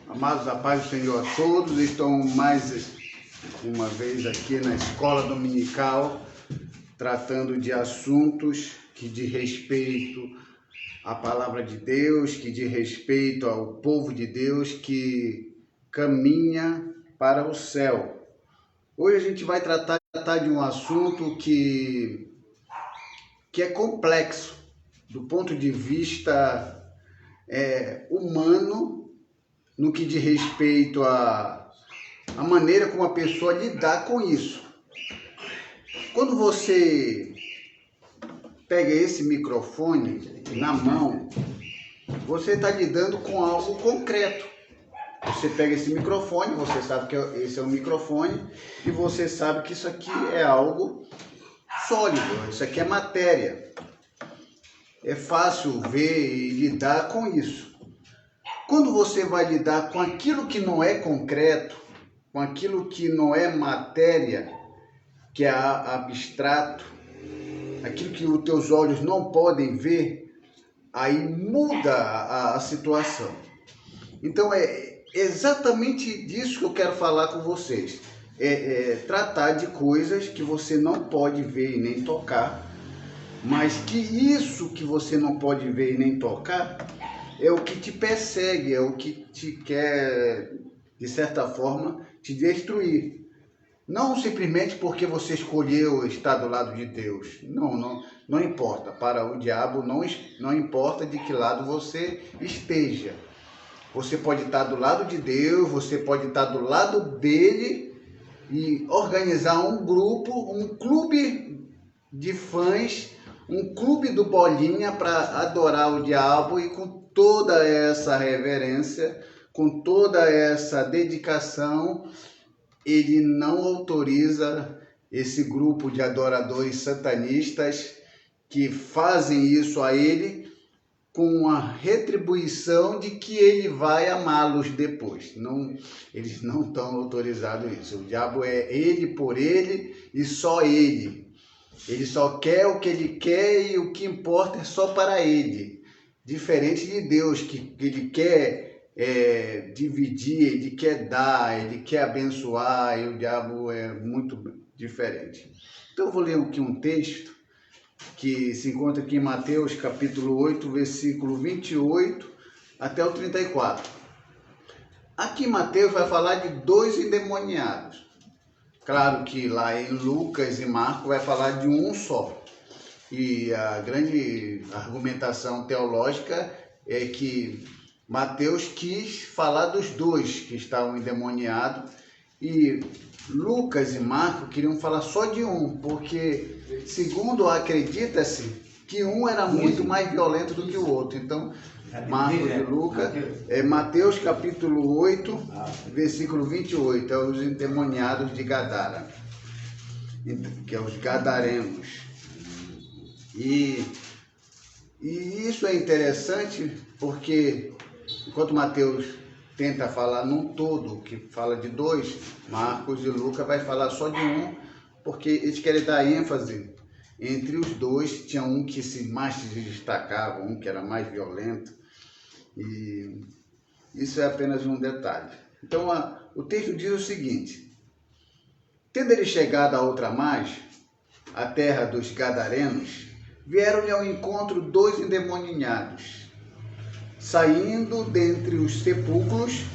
Amados, a paz do Senhor a todos. Estou mais uma vez aqui na escola dominical, tratando de assuntos que diz respeito à palavra de Deus, que diz respeito ao povo de Deus que caminha para o céu. Hoje a gente vai tratar de um assunto que é complexo do ponto de vista humano, no que diz respeito à maneira como a pessoa lidar com isso. Quando você pega esse microfone na mão, você está lidando com algo concreto. Você pega esse microfone, você sabe que esse é um microfone e você sabe que isso aqui é algo sólido, isso aqui é matéria. É fácil ver e lidar com isso. Quando você vai lidar com aquilo que não é concreto, com aquilo que não é matéria, que é abstrato, aquilo que os teus olhos não podem ver, aí muda a situação. Então é exatamente disso que eu quero falar com vocês. Tratar de coisas que você não pode ver e nem tocar, mas que isso que você não pode ver e nem tocar é o que te persegue, é o que te quer, de certa forma, te destruir. Não simplesmente porque você escolheu estar do lado de Deus. Não importa. Para o diabo não importa de que lado você esteja. Você pode estar do lado de Deus, você pode estar do lado dele e organizar um grupo, um clube de fãs, um clube do Bolinha para adorar o diabo, e com toda essa reverência, com toda essa dedicação, ele não autoriza esse grupo de adoradores satanistas que fazem isso a ele, com a retribuição de que ele vai amá-los depois. Eles não estão autorizados a isso. O diabo é ele por ele e só ele. Ele só quer o que ele quer e o que importa é só para ele. Diferente de Deus, que ele quer dividir, ele quer dar, ele quer abençoar, e o diabo é muito diferente. Então eu vou ler aqui um texto que se encontra aqui em Mateus capítulo 8, versículo 28 até o 34. Aqui Mateus vai falar de 2 endemoniados. Claro que lá em Lucas e Marcos vai falar de um só. E a grande argumentação teológica é que Mateus quis falar dos 2 que estavam endemoniados, e Lucas e Marcos queriam falar só de um, porque segundo acredita-se que um era muito mais violento do que o outro. Então, Marcos e Lucas, Mateus capítulo 8, versículo 28, é os endemoniados de Gadara, que é os gadarenos. E isso é interessante porque, enquanto Mateus tenta falar num todo, que fala de 2, Marcos e Lucas vai falar só de um, porque eles querem dar ênfase. Entre os 2, tinha um que mais se destacava, um que era mais violento, e isso é apenas um detalhe. Então, o texto diz o seguinte: tendo ele chegado a outra margem, a terra dos gadarenos, vieram-lhe ao encontro 2 endemoniados, saindo dentre os sepulcros,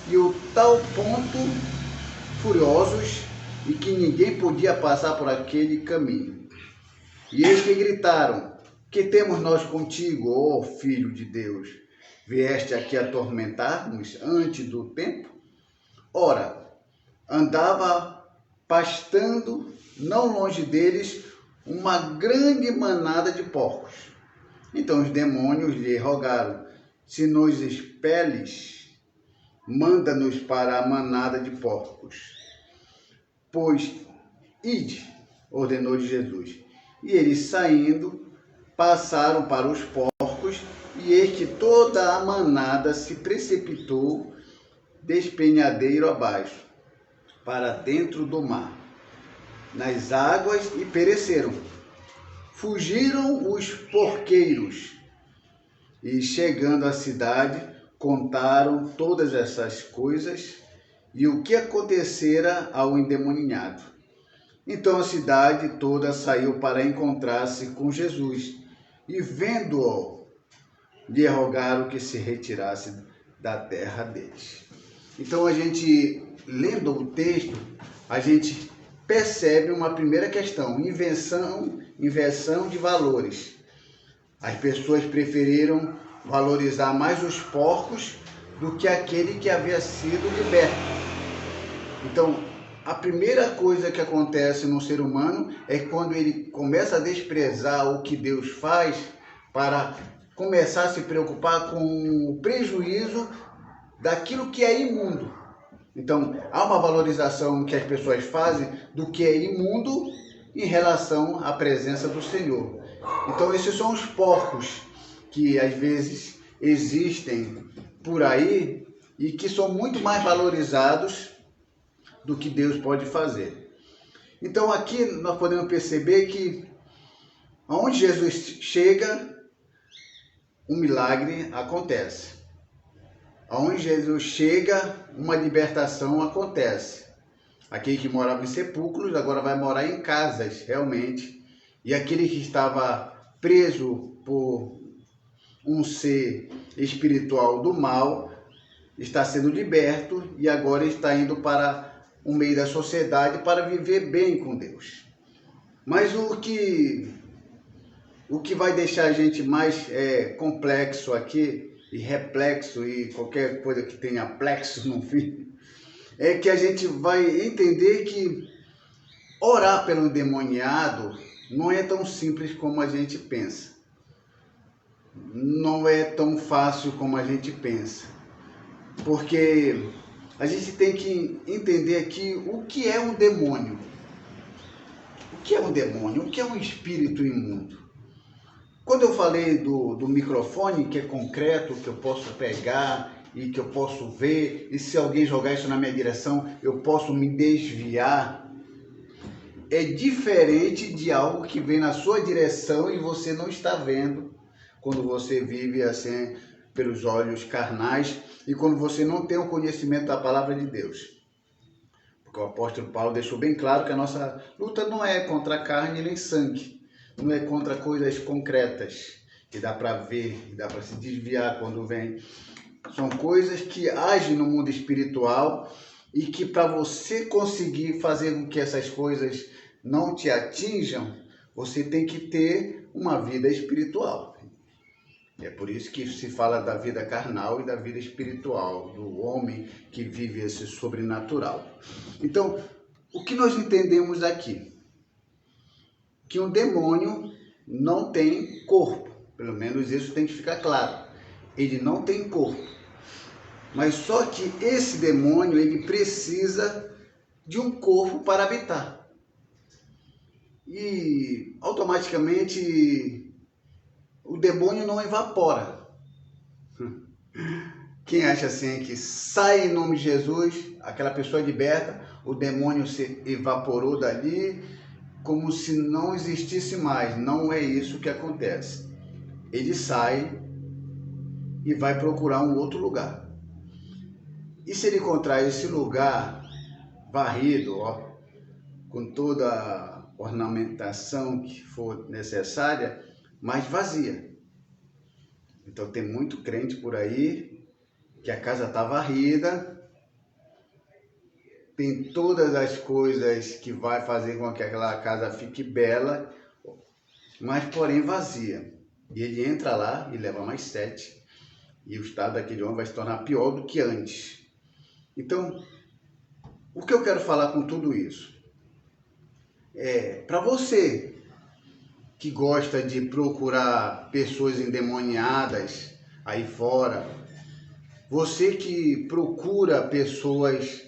e o tal ponto furiosos, e que ninguém podia passar por aquele caminho. E eles que gritaram: que temos nós contigo, ó Filho de Deus? Vieste aqui atormentar-nos antes do tempo? Ora, andava pastando não longe deles uma grande manada de porcos. Então os demônios lhe rogaram: se nos expeles, manda-nos para a manada de porcos. Pois, ide, ordenou Jesus. E eles, saindo, passaram para os porcos, e eis que toda a manada se precipitou despenhadeiro abaixo, para dentro do mar, nas águas, e pereceram. Fugiram os porqueiros, E chegando à cidade, contaram todas essas coisas e o que acontecera ao endemoniado. Então a cidade toda saiu para encontrar-se com Jesus e, vendo-o, lhe rogaram que se retirasse da terra deles. Então a gente, lendo o texto, a gente percebe uma primeira questão: inversão de valores. As pessoas preferiram valorizar mais os porcos do que aquele que havia sido liberto. Então, a primeira coisa que acontece no ser humano é quando ele começa a desprezar o que Deus faz para começar a se preocupar com o prejuízo daquilo que é imundo. Então, há uma valorização que as pessoas fazem do que é imundo em relação à presença do Senhor. Então, esses são os porcos que às vezes existem por aí e que são muito mais valorizados do que Deus pode fazer. Então, aqui nós podemos perceber que onde Jesus chega, um milagre acontece. Onde Jesus chega, uma libertação acontece. Aquele que morava em sepulcros agora vai morar em casas, realmente. E aquele que estava preso por um ser espiritual do mal está sendo liberto e agora está indo para o meio da sociedade para viver bem com Deus. Mas o que vai deixar a gente mais complexo aqui, e replexo, e qualquer coisa que tenha plexo no fim, é que a gente vai entender que orar pelo endemoniado não é tão simples como a gente pensa. Não é tão fácil como a gente pensa. Porque a gente tem que entender aqui o que é um demônio. O que é um demônio? O que é um espírito imundo? Quando eu falei do microfone, que é concreto, que eu posso pegar e que eu posso ver, e se alguém jogar isso na minha direção, eu posso me desviar, é diferente de algo que vem na sua direção e você não está vendo, quando você vive assim pelos olhos carnais e quando você não tem o conhecimento da palavra de Deus. Porque o apóstolo Paulo deixou bem claro que a nossa luta não é contra carne nem sangue, não é contra coisas concretas, que dá para ver, que dá para se desviar quando vem. São coisas que agem no mundo espiritual e que para você conseguir fazer com que essas coisas não te atinjam, você tem que ter uma vida espiritual. É por isso que se fala da vida carnal e da vida espiritual, do homem que vive esse sobrenatural. Então, o que nós entendemos aqui? Que um demônio não tem corpo, pelo menos isso tem que ficar claro. Ele não tem corpo, mas só que esse demônio ele precisa de um corpo para habitar. E automaticamente o demônio não evapora. Quem acha assim que sai em nome de Jesus, aquela pessoa é liberta, o demônio se evaporou dali, como se não existisse mais. Não é isso que acontece. Ele sai e vai procurar um outro lugar. E se ele encontrar esse lugar varrido, com toda a ornamentação que for necessária, mas vazia. Então tem muito crente por aí que a casa está varrida, tem todas as coisas que vai fazer com que aquela casa fique bela, mas porém vazia. E ele entra lá e leva mais 7, e o estado daquele homem vai se tornar pior do que antes. Então, o que eu quero falar com tudo isso? Para você que gosta de procurar pessoas endemoniadas aí fora, você que procura pessoas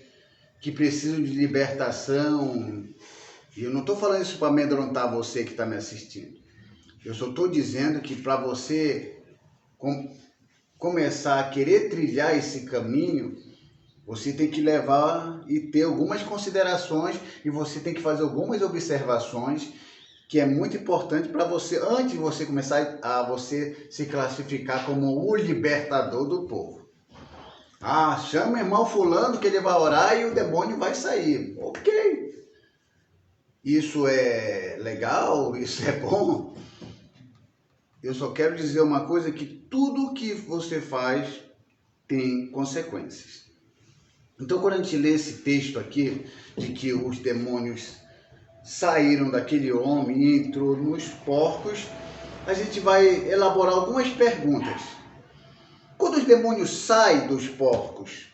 que precisam de libertação, e eu não estou falando isso para amedrontar você que está me assistindo, eu só estou dizendo que para você começar a querer trilhar esse caminho, você tem que levar e ter algumas considerações e você tem que fazer algumas observações que é muito importante para você, antes de você começar a você se classificar como o libertador do povo. Ah, chama o irmão fulano que ele vai orar e o demônio vai sair. Ok. Isso é legal? Isso é bom? Eu só quero dizer uma coisa, que tudo que você faz tem consequências. Então, quando a gente lê esse texto aqui, de que os demônios saíram daquele homem e entrou nos porcos, a gente vai elaborar algumas perguntas. Quando os demônios saem dos porcos,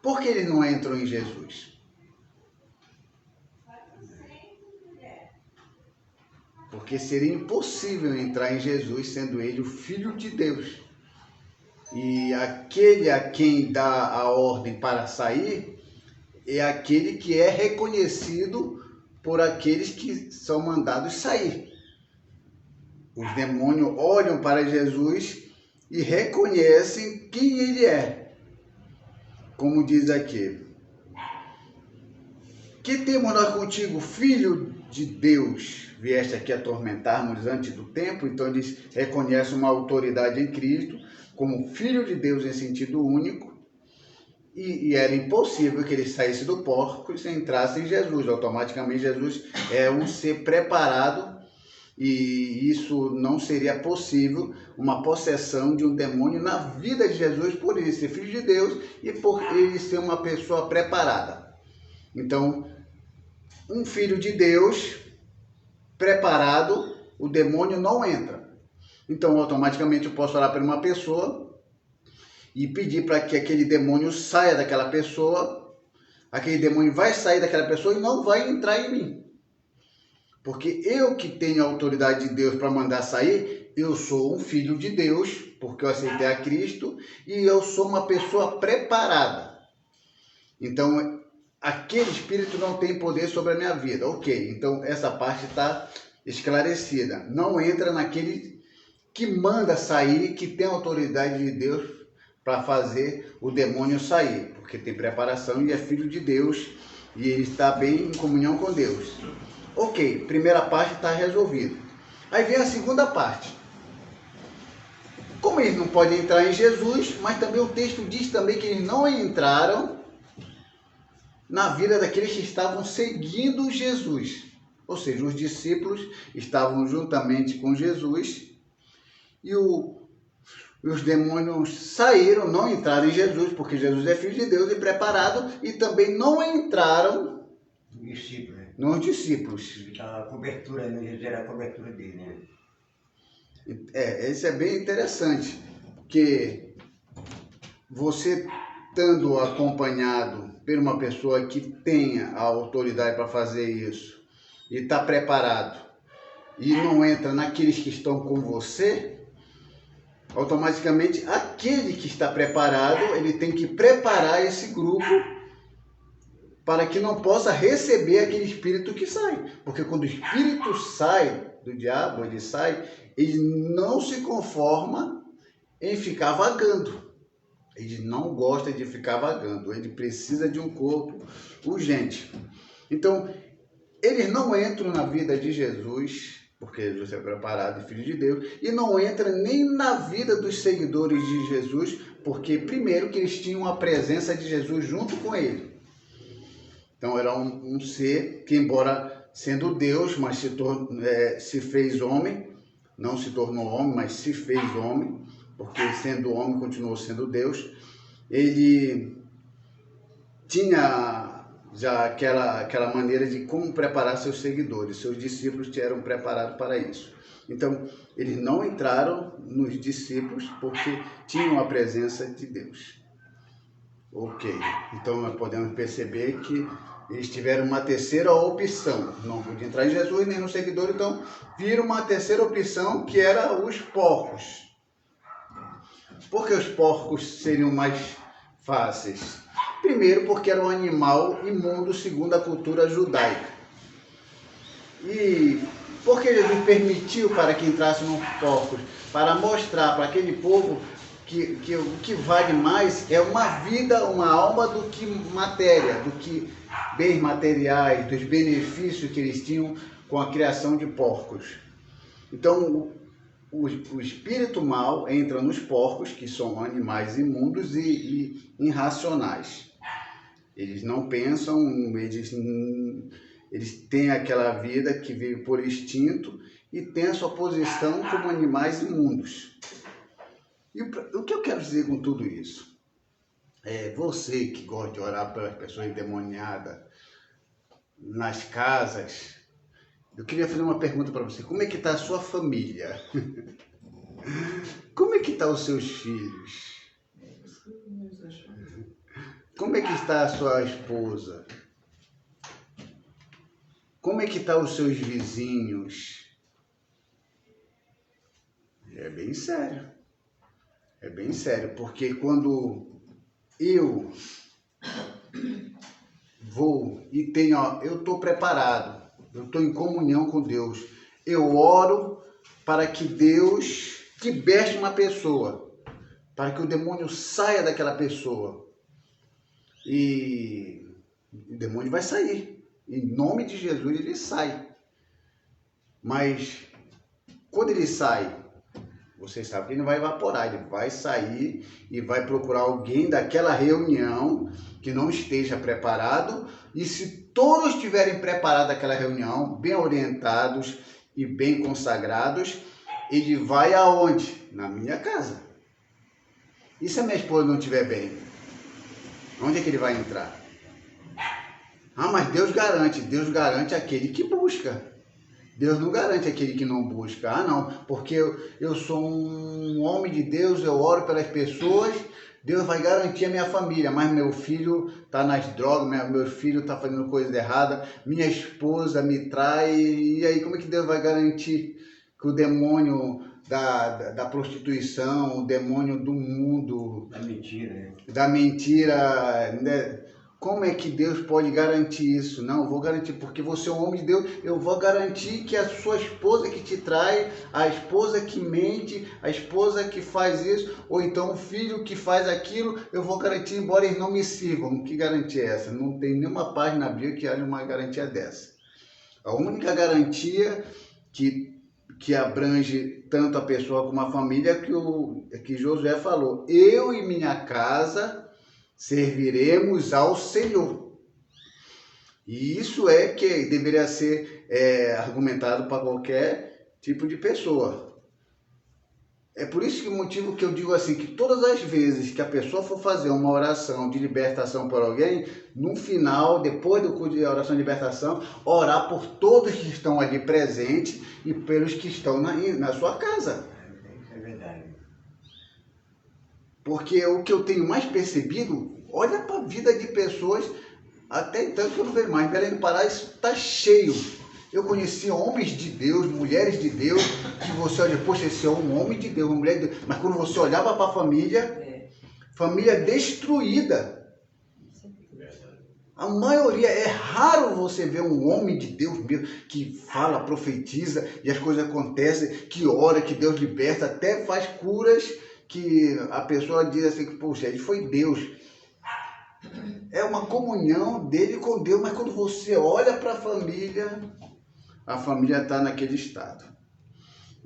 por que eles não entram em Jesus? Porque seria impossível entrar em Jesus, sendo ele o Filho de Deus. E aquele a quem dá a ordem para sair é aquele que é reconhecido por aqueles que são mandados sair. Os demônios olham para Jesus e reconhecem quem ele é. Como diz aqui: que temos nós contigo, Filho de Deus? Vieste aqui atormentar-nos antes do tempo. Então eles reconhecem uma autoridade em Cristo como Filho de Deus em sentido único. E era impossível que ele saísse do porco e entrasse em Jesus. Automaticamente Jesus é um ser preparado, e isso não seria possível, uma possessão de um demônio na vida de Jesus, por ele ser Filho de Deus e por ele ser uma pessoa preparada. Então, um Filho de Deus preparado, o demônio não entra. Então, automaticamente eu posso orar para uma pessoa e pedir para que aquele demônio saia daquela pessoa. Aquele demônio vai sair daquela pessoa e não vai entrar em mim. Porque eu que tenho a autoridade de Deus para mandar sair, eu sou um filho de Deus, porque eu aceitei a Cristo, e eu sou uma pessoa preparada. Então, aquele espírito não tem poder sobre a minha vida. Ok, então essa parte está esclarecida. Não entra naquele que manda sair, que tem a autoridade de Deus para fazer o demônio sair, porque tem preparação e é filho de Deus e ele está bem em comunhão com Deus. Ok, primeira parte está resolvida. Aí vem a segunda parte. Como eles não podem entrar em Jesus, mas também o texto diz também que eles não entraram na vida daqueles que estavam seguindo Jesus. Ou seja, os discípulos estavam juntamente com Jesus e os demônios saíram, não entraram em Jesus, porque Jesus é Filho de Deus e preparado, e também não entraram nos discípulos. A cobertura, né? Jesus era a cobertura dele, né? Isso é bem interessante, porque você estando acompanhado por uma pessoa que tenha a autoridade para fazer isso, e está preparado, e não entra naqueles que estão com você, automaticamente aquele que está preparado, ele tem que preparar esse grupo para que não possa receber aquele espírito que sai. Porque quando o espírito sai do diabo, ele não se conforma em ficar vagando. Ele não gosta de ficar vagando, ele precisa de um corpo urgente. Então, eles não entram na vida de Jesus, porque Jesus é preparado e Filho de Deus, e não entra nem na vida dos seguidores de Jesus, porque primeiro que eles tinham a presença de Jesus junto com ele. Então era um ser que, embora sendo Deus, mas se fez homem, não se tornou homem, mas se fez homem, porque sendo homem continuou sendo Deus. Ele tinha já aquela maneira de como preparar seus seguidores, seus discípulos eram preparados para isso. Então, eles não entraram nos discípulos porque tinham a presença de Deus. Ok, então nós podemos perceber que eles tiveram uma terceira opção, não podiam entrar em Jesus nem no seguidor, então viram uma terceira opção, que era os porcos. Por que os porcos seriam mais fáceis? Primeiro, porque era um animal imundo segundo a cultura judaica. E por que Jesus permitiu para que entrassem nos porcos? Para mostrar para aquele povo que o que vale mais é uma vida, uma alma, do que matéria, do que bens materiais, dos benefícios que eles tinham com a criação de porcos. Então, o espírito mal entra nos porcos, que são animais imundos e irracionais. Eles não pensam, eles têm aquela vida que vive por instinto e tem a sua posição como animais imundos. E o que eu quero dizer com tudo isso? Você que gosta de orar pelas pessoas endemoniadas nas casas, eu queria fazer uma pergunta para você. Como é que está a sua família? Como é que estão os seus filhos? Como é que está a sua esposa? Como é que estão os seus vizinhos? É bem sério. É bem sério, porque quando eu vou e tenho, eu estou preparado, eu estou em comunhão com Deus, eu oro para que Deus liberte uma pessoa, para que o demônio saia daquela pessoa. E o demônio vai sair. Em nome de Jesus ele sai. Mas quando ele sai, você sabe que ele não vai evaporar, ele vai sair e vai procurar alguém daquela reunião que não esteja preparado. E se todos estiverem preparados daquela reunião, bem orientados e bem consagrados, ele vai aonde? Na minha casa. E se a minha esposa não estiver bem? Onde é que ele vai entrar? Ah, mas Deus garante aquele que busca. Deus não garante aquele que não busca. Ah, não, porque eu sou um homem de Deus, eu oro pelas pessoas, Deus vai garantir a minha família, mas meu filho está nas drogas, meu filho está fazendo coisa errada, minha esposa me trai, e aí como é que Deus vai garantir que o demônio da prostituição, o demônio do mundo, da mentira, né? Como é que Deus pode garantir isso? Não, eu vou garantir, porque você é um homem de Deus, eu vou garantir que a sua esposa que te trai, a esposa que mente, a esposa que faz isso, ou então o filho que faz aquilo, eu vou garantir, embora eles não me sirvam. Que garantia é essa? Não tem nenhuma página na Bíblia que haja uma garantia dessa. A única garantia que abrange tanto a pessoa como a família é que Josué falou: eu e minha casa serviremos ao Senhor. E isso é que deveria ser argumentado para qualquer tipo de pessoa. É por isso que o motivo que eu digo assim, que todas as vezes que a pessoa for fazer uma oração de libertação por alguém, no final, depois do culto de oração de libertação, orar por todos que estão ali presentes e pelos que estão na sua casa. É verdade. Porque o que eu tenho mais percebido, olha para a vida de pessoas, até então que eu não vejo mais. Belém do Pará está cheio. Eu conheci homens de Deus, mulheres de Deus, que você olha, poxa, esse é um homem de Deus, uma mulher de Deus. Mas quando você olhava para a família, família destruída. A maioria, é raro você ver um homem de Deus mesmo, que fala, profetiza, e as coisas acontecem, que ora, que Deus liberta, até faz curas, que a pessoa diz assim, que poxa, ele foi Deus. É uma comunhão dele com Deus, mas quando você olha para a família está naquele estado.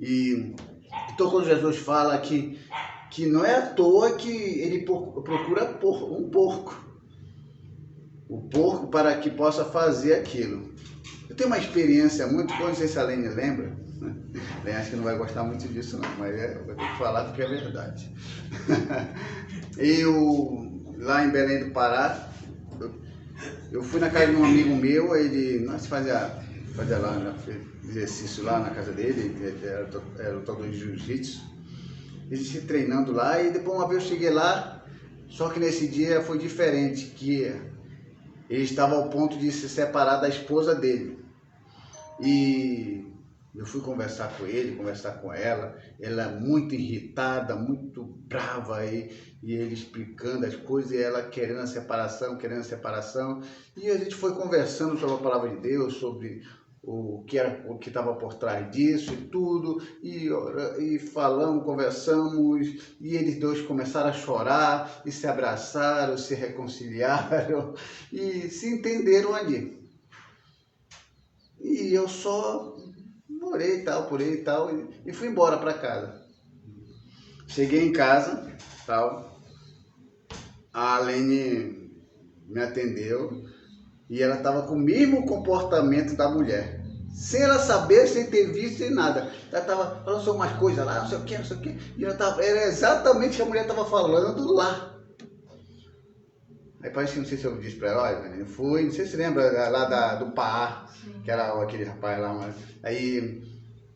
E então quando Jesus fala que não é à toa que ele procura um porco. O porco para que possa fazer aquilo. Eu tenho uma experiência muito, não sei se a Lene lembra, Lene acho que não vai gostar muito disso não, mas eu vou ter que falar porque é verdade. Eu, lá em Belém do Pará, eu fui na casa de um amigo meu, nós fazia lá exercício lá na casa dele, ele era lutador de jiu-jitsu, a gente treinando lá, e depois uma vez eu cheguei lá, só que nesse dia foi diferente, que ele estava ao ponto de se separar da esposa dele. E eu fui conversar com ele, conversar com ela muito irritada, muito brava, e ele explicando as coisas, e ela querendo a separação, e a gente foi conversando sobre a palavra de Deus, sobre o que estava por trás disso e tudo, e falamos, conversamos, e eles dois começaram a chorar, e se abraçaram, se reconciliaram, e se entenderam ali. E E eu só orei e tal, por aí e tal, e fui embora para casa. Cheguei em casa, tal, a Alene me atendeu e ela estava com o mesmo comportamento da mulher. Sem ela saber, sem ter visto, sem nada. Ela estava falando sobre umas coisas lá, não sei o que, não sei o que. E era exatamente o que a mulher estava falando lá. Aí parece que, não sei se eu disse para ela, olha, eu fui, não sei se você lembra lá do Pará, que era aquele rapaz lá, mas aí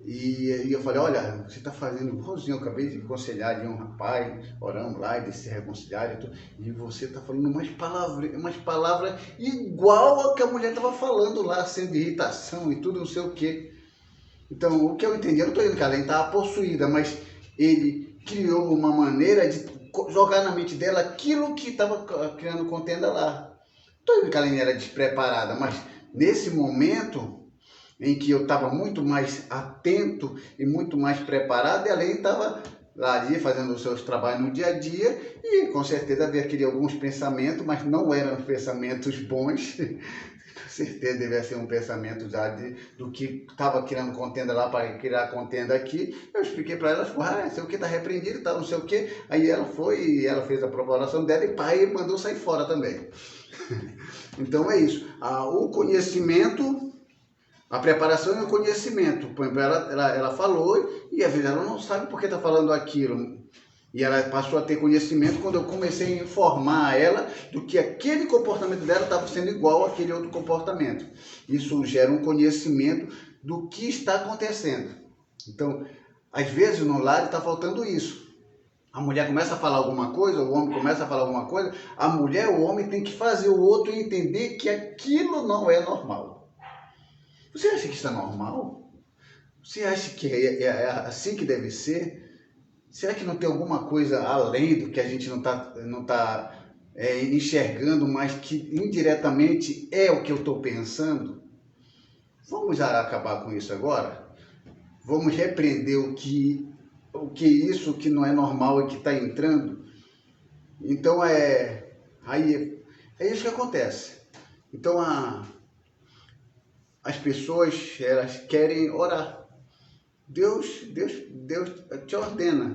e eu falei, olha, você está fazendo igualzinho, eu acabei de aconselhar de um rapaz, oramos lá e de se reconciliar e você está falando umas palavras igual ao que a mulher estava falando lá, sendo irritação e tudo, não sei o quê. Então, o que eu entendi, eu não estou dizendo que ela estava possuída, mas ele criou uma maneira de jogar na mente dela aquilo que estava criando contenda lá. Estou dizendo que ela era despreparada, mas nesse momento em que eu estava muito mais atento e muito mais preparado, e a Alene estava lá ali fazendo os seus trabalhos no dia a dia, e com certeza havia aquele alguns pensamentos, mas não eram pensamentos bons. Com certeza devia ser um pensamento já do que estava criando contenda lá para criar contenda aqui. Eu expliquei para ela, ela falou, sei o que, está repreendido, tá, não sei o que. Aí ela foi e ela fez a propalação dela e pai mandou sair fora também. Então é isso. O conhecimento, a preparação e o conhecimento. Por exemplo, ela falou e às vezes ela não sabe por que está falando aquilo. E ela passou a ter conhecimento quando eu comecei a informar ela do que aquele comportamento dela estava sendo igual àquele outro comportamento. Isso gera um conhecimento do que está acontecendo. Então, às vezes no lar está faltando isso. A mulher começa a falar alguma coisa, o homem começa a falar alguma coisa, a mulher, o homem tem que fazer o outro entender que aquilo não é normal. Você acha que isso é normal? Você acha que é assim que deve ser? Será que não tem alguma coisa além do que a gente não tá enxergando, mas que indiretamente é o que eu estou pensando? Vamos acabar com isso agora? Vamos repreender o que isso que não é normal e que está entrando? Então aí é isso que acontece. Então as pessoas, elas querem orar. Deus te ordena,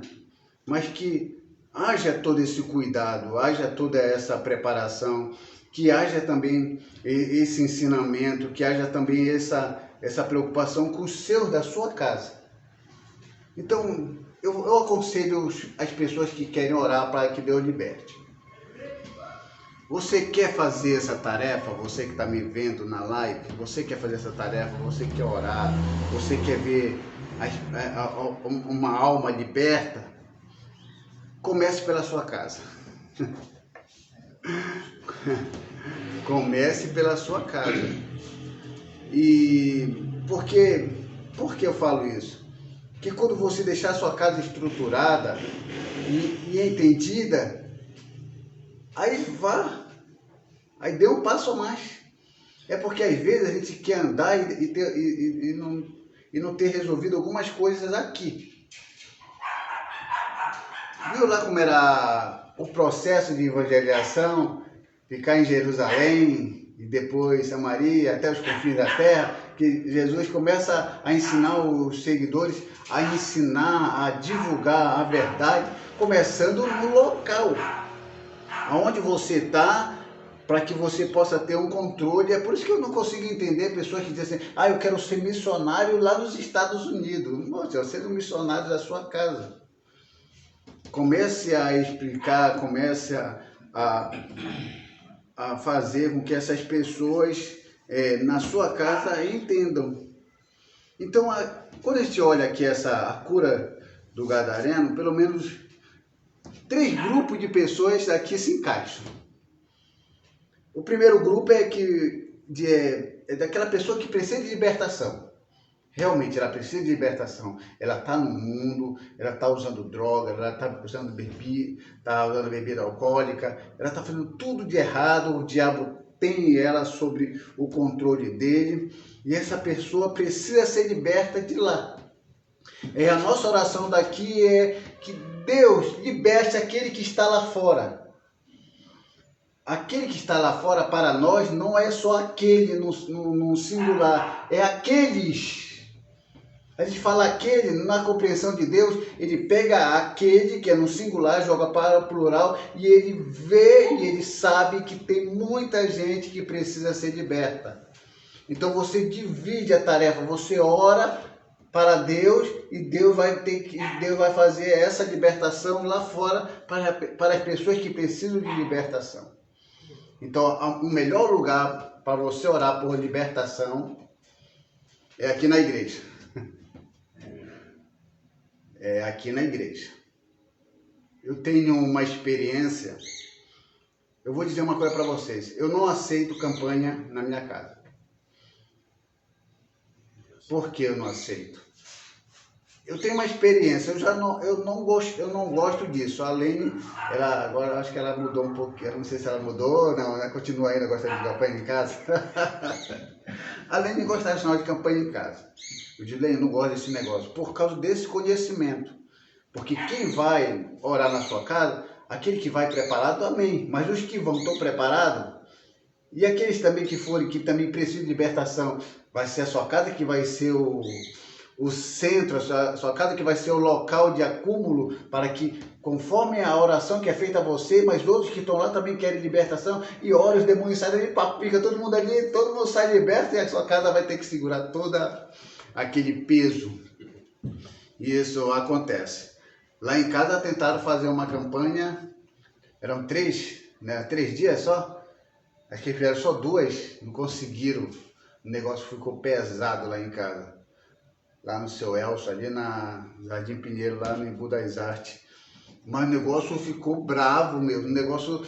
mas que haja todo esse cuidado, haja toda essa preparação, que haja também esse ensinamento, que haja também essa preocupação com os seus da sua casa. Então, eu aconselho as pessoas que querem orar para que Deus liberte. Você quer fazer essa tarefa? Você que está me vendo na live, você quer fazer essa tarefa? Você quer orar? Você quer ver uma alma liberta? Comece pela sua casa. Comece pela sua casa. E por que eu falo isso? Porque quando você deixar a sua casa estruturada e entendida, aí dê um passo a mais. É porque às vezes a gente quer andar e não ter resolvido algumas coisas aqui. Viu lá como era o processo de evangelização, ficar em Jerusalém e depois Samaria, até os confins da terra, que Jesus começa a ensinar os seguidores, a ensinar, a divulgar a verdade, começando no local, aonde você está, para que você possa ter um controle. É por isso que eu não consigo entender pessoas que dizem assim, eu quero ser missionário lá nos Estados Unidos. Não, você é um missionário da sua casa. Comece a explicar, comece a fazer com que essas pessoas na sua casa entendam. Então, quando a gente olha aqui a cura do Gadareno, pelo menos 3 grupos de pessoas aqui se encaixam. O primeiro grupo é daquela pessoa que precisa de libertação. Realmente, ela precisa de libertação. Ela está no mundo, ela está usando droga, ela está usando bebida alcoólica, ela está fazendo tudo de errado, o diabo tem ela sobre o controle dele, e essa pessoa precisa ser liberta de lá. A nossa oração daqui é que Deus liberte aquele que está lá fora. aquele que está lá fora para nós não é só aquele no singular, é aqueles. A gente fala aquele, na compreensão de Deus, ele pega aquele que é no singular, joga para o plural e ele vê e ele sabe que tem muita gente que precisa ser liberta. Então você divide a tarefa, você ora para Deus e Deus vai fazer essa libertação lá fora para as pessoas que precisam de libertação. Então o melhor lugar para você orar por libertação é aqui na igreja. É aqui na igreja. Eu tenho uma experiência, eu vou dizer uma coisa para vocês, eu não aceito campanha na minha casa. Por que eu não aceito? Eu tenho uma experiência, eu não gosto disso. A Lene, agora acho que ela mudou um pouquinho, eu não sei se ela mudou, não, ela continua ainda gostando de campanha em casa. A Lene gostava de campanha em casa. Eu digo, Lene, não gosto desse negócio, por causa desse conhecimento. Porque quem vai orar na sua casa, aquele que vai preparado, amém. Mas os que vão estão preparados, e aqueles também que forem, que também precisam de libertação, vai ser a sua casa que vai ser o centro, a sua casa que vai ser o local de acúmulo, para que, conforme a oração que é feita a você, mas outros que estão lá também querem libertação, e ora, os demônios saem dali, fica todo mundo ali, todo mundo sai liberto, e a sua casa vai ter que segurar toda aquele peso. E isso acontece. Lá em casa tentaram fazer uma campanha, eram 3 dias só, acho que fizeram só 2, não conseguiram, o negócio ficou pesado lá em casa. Lá no seu Elcio, ali na Jardim Pinheiro, lá no Embu das Artes. Mas o negócio ficou bravo mesmo. O negócio,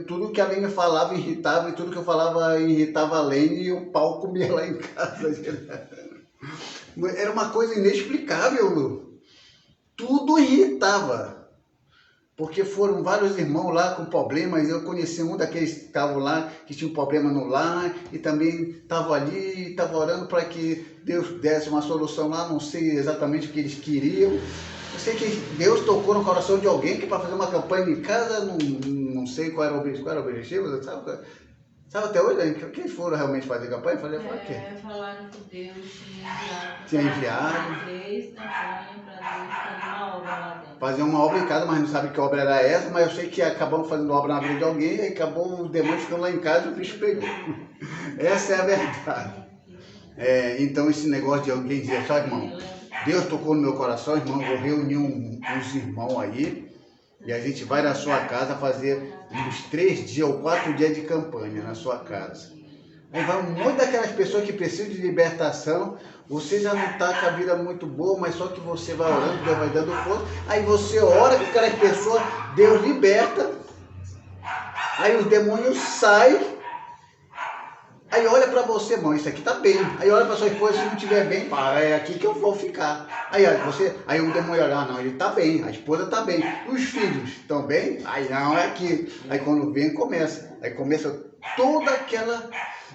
tudo que a Lene falava irritava, e tudo que eu falava irritava a Lene, e o pau comia lá em casa. Era uma coisa inexplicável, Lu. Tudo irritava. Porque foram vários irmãos lá com problemas. Eu conheci um daqueles que estavam lá, que tinha um problema no lar, e também estavam ali, estavam orando para que Deus desse uma solução lá. Não sei exatamente o que eles queriam. Eu sei que Deus tocou no coração de alguém que para fazer uma campanha em casa, não sei qual era o objetivo, sabe até hoje, quem foram realmente fazer campanha? Falei, foi o quê? Falaram que Deus tinha enviado 3 campanhas para Deus fazer uma obra lá dentro. Fazer uma obra em casa, mas não sabe que obra era essa, mas eu sei que acabamos fazendo obra na vida de alguém, e acabou os demônios ficando lá em casa e o bicho pegou. Essa é a verdade. Então esse negócio de alguém dizer, só irmão, Deus tocou no meu coração, irmão, vou reunir uns irmãos aí, e a gente vai na sua casa fazer uns 3 dias ou 4 dias de campanha na sua casa. Aí vai um monte daquelas pessoas que precisam de libertação, você já não está com a vida muito boa, mas só que você vai orando, Deus vai dando força, aí você ora com aquelas pessoas, Deus liberta, aí os demônios saem, aí olha para você, irmão, isso aqui tá bem, aí olha para sua esposa, se não estiver bem, pá, é aqui que eu vou ficar, aí o demônio olha, não, ele tá bem, a esposa tá bem, os filhos estão bem, aí não, é aqui, aí quando vem aí começa toda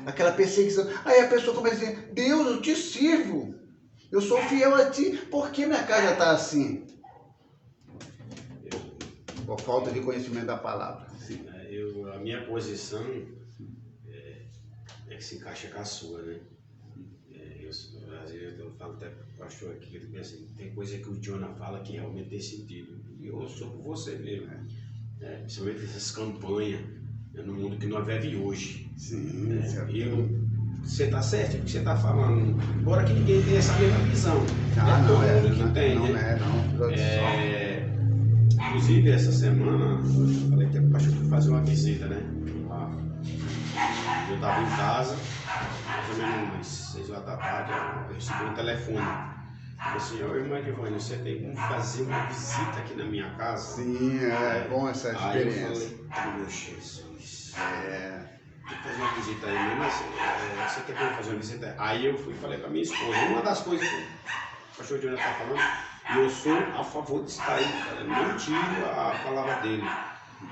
aquela perseguição. Aí a pessoa começa a dizer, Deus, eu te sirvo, eu sou fiel a ti, por que minha casa está assim? Por falta de conhecimento da palavra. Sim, a minha posição é que se encaixa com a sua, né? Às vezes eu falo até para o pastor aqui, ele pensa assim, tem coisa que o Jonah fala que realmente tem sentido. E eu sou por você mesmo. Principalmente essas campanhas, no mundo que nós vivemos hoje. Sim, você está certo, o que você está falando. Embora que ninguém tenha essa mesma visão. Todo mundo que tem, né? Inclusive, essa semana, eu falei que o pastor foi fazer uma visita, né? Eu estava em casa, mais ou menos umas 6 horas da tarde, eu recebi um telefone. Eu falei assim, irmã Giovanni, você tem como fazer uma visita aqui na minha casa? Sim, é bom essa experiência. Aí eu falei, meu Jesus, tem que fazer uma visita aí, mas você quer como fazer uma visita? Aí eu fui e falei para minha esposa, uma das coisas que o pastor Jonathan está falando, e eu sou a favor de estar aí, não tiro a palavra dele.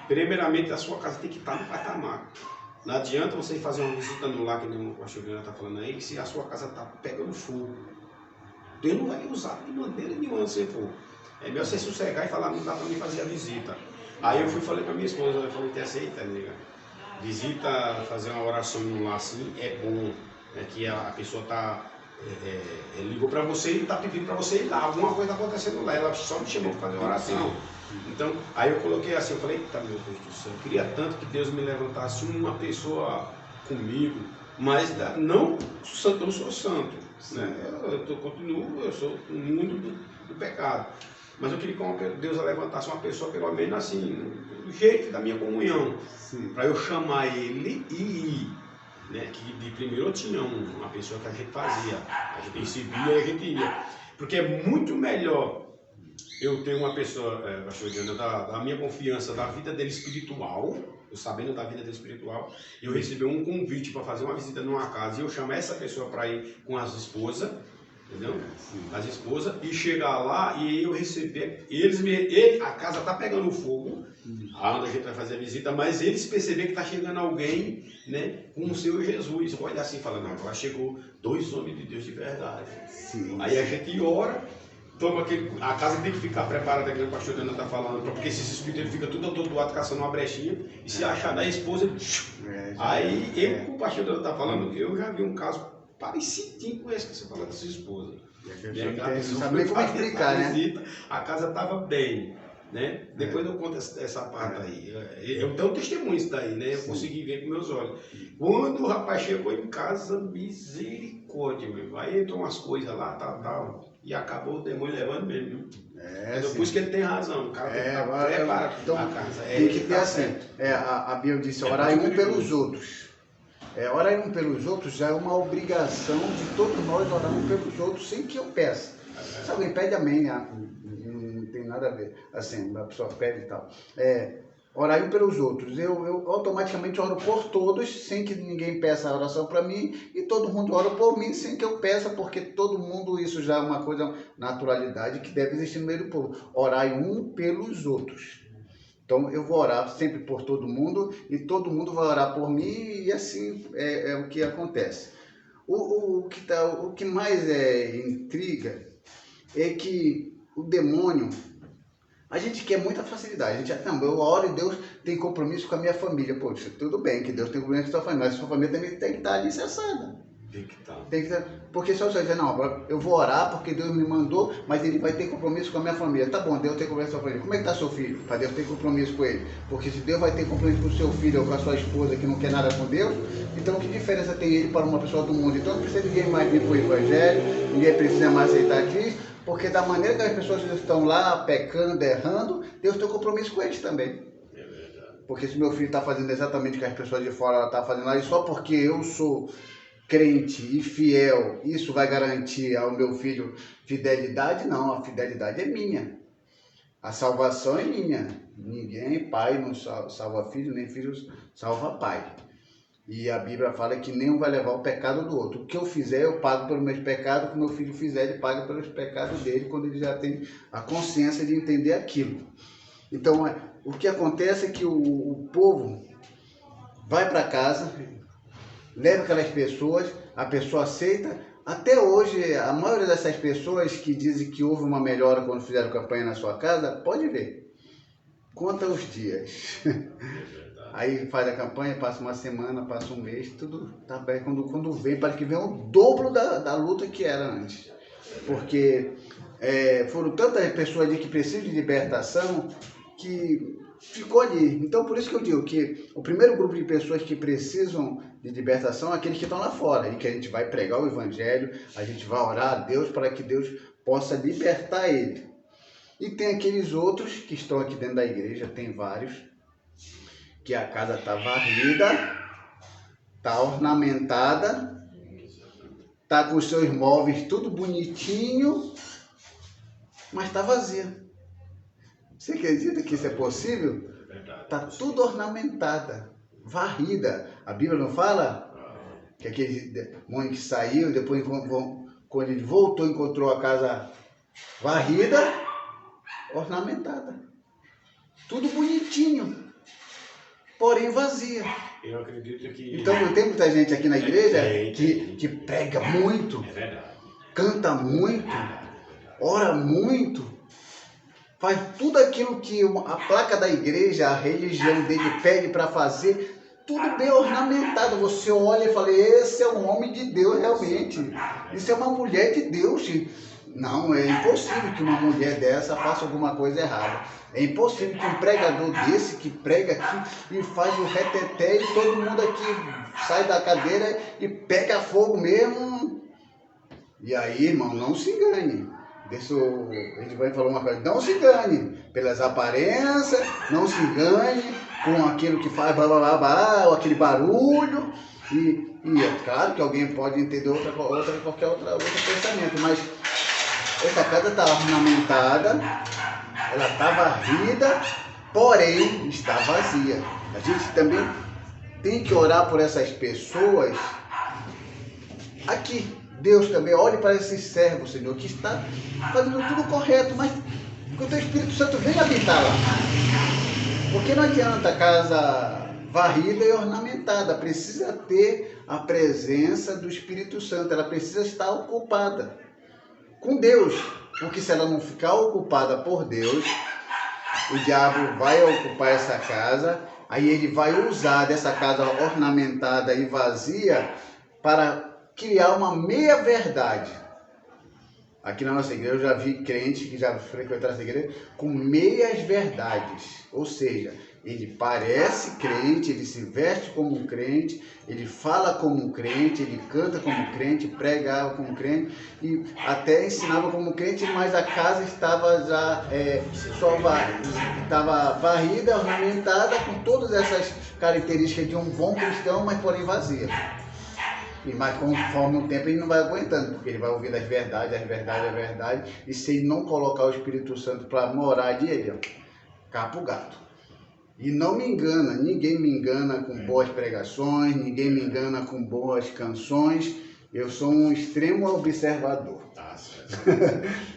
Primeiramente, a sua casa tem que estar no patamar. Não adianta você fazer uma visita no lar, que nem o pastor Jonathan está falando aí, se a sua casa está pegando fogo. Deus não vai usar de maneira nenhuma se for. É melhor você sossegar e falar, não dá para mim fazer a visita. Aí eu fui e falei pra minha esposa, ela falou que aceita, nega. Visita, fazer uma oração no lar assim é bom. É que a pessoa tá. Ligou pra você e tá pedindo pra você ir lá. Alguma coisa tá acontecendo lá. Ela só me chamou pra fazer uma oração. Então, aí eu coloquei assim, eu falei, eita meu Deus do céu, eu queria tanto que Deus me levantasse uma pessoa comigo, mas não, eu não sou santo, né? Eu sou um mundo do pecado. Mas eu queria que Deus levantasse uma pessoa, pelo menos assim, do jeito da minha comunhão, para eu chamar ele e ir. Né? Que de primeiro eu tinha uma pessoa que a gente fazia, a gente recebia e a gente ia. Porque é muito melhor eu ter uma pessoa, da minha confiança, da vida dele espiritual, eu sabendo da vida dele espiritual, eu receber um convite para fazer uma visita numa casa e eu chamar essa pessoa para ir com as esposas, entendeu? As esposas, e chegar lá e eu receber, a casa tá pegando fogo, onde a gente vai fazer a visita, mas eles perceberem que tá chegando alguém, né, com o Senhor Jesus, olha assim, falando, agora chegou 2 homens de Deus de verdade. Aí a gente ora, a casa tem que ficar preparada, que o pastor Dana está falando, porque esse espírito ele fica tudo atordoado, caçando uma brechinha, e se achar da esposa, aí o pastor Dana está falando, eu já vi um caso parecidinho com esse que você falou da sua esposa. Não sabe nem como explicar, né? A casa estava bem, né? Depois eu conto essa parte aí. Eu tenho um testemunho isso daí, né? Eu consegui ver com meus olhos. Quando o rapaz chegou em casa, misericórdia, meu. Aí entrou umas coisas lá, tal. E acabou o demônio levando mesmo. Por isso que ele tem razão. O cara tem que estar preparado então, a casa. Tem que ter assim. A Bíblia disse, orai um pelos outros. Orar um pelos outros já é uma obrigação de todos nós orar um pelos outros sem que eu peça. Se alguém pede, amém. Não tem nada a ver. Assim, a pessoa pede e tal. Orar um pelos outros. Eu automaticamente oro por todos, sem que ninguém peça a oração para mim, e todo mundo ora por mim, sem que eu peça, porque todo mundo, isso já é uma coisa, naturalidade, que deve existir no meio do povo. Orar um pelos outros. Então eu vou orar sempre por todo mundo, e todo mundo vai orar por mim, e assim é o que acontece. O que mais intriga é que o demônio, a gente quer muita facilidade. A gente eu oro e Deus tem compromisso com a minha família. Poxa, tudo bem que Deus tem compromisso com a sua família, mas a sua família também tem que estar alicerçada. Tem que estar. Porque se você dizer, não, eu vou orar porque Deus me mandou, mas ele vai ter compromisso com a minha família. Tá bom, Deus tem compromisso com a sua família. Como é que está seu filho? Para Deus ter compromisso com ele. Porque se Deus vai ter compromisso com o seu filho ou com a sua esposa que não quer nada com Deus, então que diferença tem ele para uma pessoa do mundo? Então não precisa ninguém mais vir para o Evangelho, ninguém precisa mais aceitar Cristo, porque da maneira que as pessoas estão lá pecando, errando, Deus tem compromisso com eles também. Porque se meu filho está fazendo exatamente o que as pessoas de fora estão fazendo lá, e só porque eu sou crente e fiel, isso vai garantir ao meu filho fidelidade? Não, a fidelidade é minha. A salvação é minha. Ninguém, pai não salva filho, nem filho salva pai. E a Bíblia fala que nenhum vai levar o pecado do outro. O que eu fizer, eu pago pelos meus pecados. O que meu filho fizer, ele paga pelos pecados dele, quando ele já tem a consciência de entender aquilo. Então, o que acontece é que o povo vai para casa, leva aquelas pessoas, a pessoa aceita. Até hoje, a maioria dessas pessoas que dizem que houve uma melhora quando fizeram campanha na sua casa, pode ver. Conta os dias. Aí faz a campanha, passa uma semana, passa um mês, tudo tá bem. Quando vem, parece que vem o dobro da luta que era antes. Porque foram tantas pessoas ali que precisam de libertação que ficou ali. Então, por isso que eu digo que o primeiro grupo de pessoas que precisam de libertação é aqueles que estão lá fora, e que a gente vai pregar o Evangelho, a gente vai orar a Deus para que Deus possa libertar ele. E tem aqueles outros que estão aqui dentro da igreja, tem vários, que a casa está varrida, está ornamentada, está com os seus móveis tudo bonitinho, mas está vazia. Você acredita que isso é possível? Está tudo ornamentada, varrida. A Bíblia não fala que aquele demônio que saiu, depois quando ele voltou, encontrou a casa varrida, ornamentada. Tudo bonitinho, porém vazia. Eu acredito que... Então não tem muita gente aqui na igreja que prega muito, canta muito, ora muito, faz tudo aquilo que a placa da igreja, a religião dele pede para fazer, tudo bem ornamentado. Você olha e fala, esse é um homem de Deus realmente, isso é uma mulher de Deus. Não, é impossível que uma mulher dessa faça alguma coisa errada. É impossível que um pregador desse, que prega aqui e faz o reteté e todo mundo aqui sai da cadeira e pega fogo mesmo. E aí, irmão, não se engane. Ele vai falar uma coisa, não se engane pelas aparências, não se engane com aquilo que faz blá, blá, blá, blá, ou aquele barulho. E é claro que alguém pode entender qualquer outro pensamento, mas essa casa está ornamentada, ela está varrida, porém está vazia. A gente também tem que orar por essas pessoas aqui. Deus também olhe para esses servos, Senhor, que está fazendo tudo correto, mas que o Teu Espírito Santo venha habitar lá. Porque não adianta a casa varrida e ornamentada, precisa ter a presença do Espírito Santo, ela precisa estar ocupada com Deus, porque se ela não ficar ocupada por Deus, o diabo vai ocupar essa casa, aí ele vai usar dessa casa ornamentada e vazia para criar uma meia-verdade. Aqui na nossa igreja eu já vi crentes que já frequentaram essa igreja com meias-verdades, ou seja, ele parece crente, ele se veste como um crente, ele fala como um crente, ele canta como um crente, pregava como um crente e até ensinava como um crente, mas a casa estava já estava varrida, ornamentada, com todas essas características de um bom cristão, mas porém vazia. Mas conforme o tempo ele não vai aguentando, porque ele vai ouvindo as verdades, e se ele não colocar o Espírito Santo para morar nele, capa o gato. E não me engana, ninguém me engana com boas pregações, ninguém me engana com boas canções. Eu sou um extremo observador.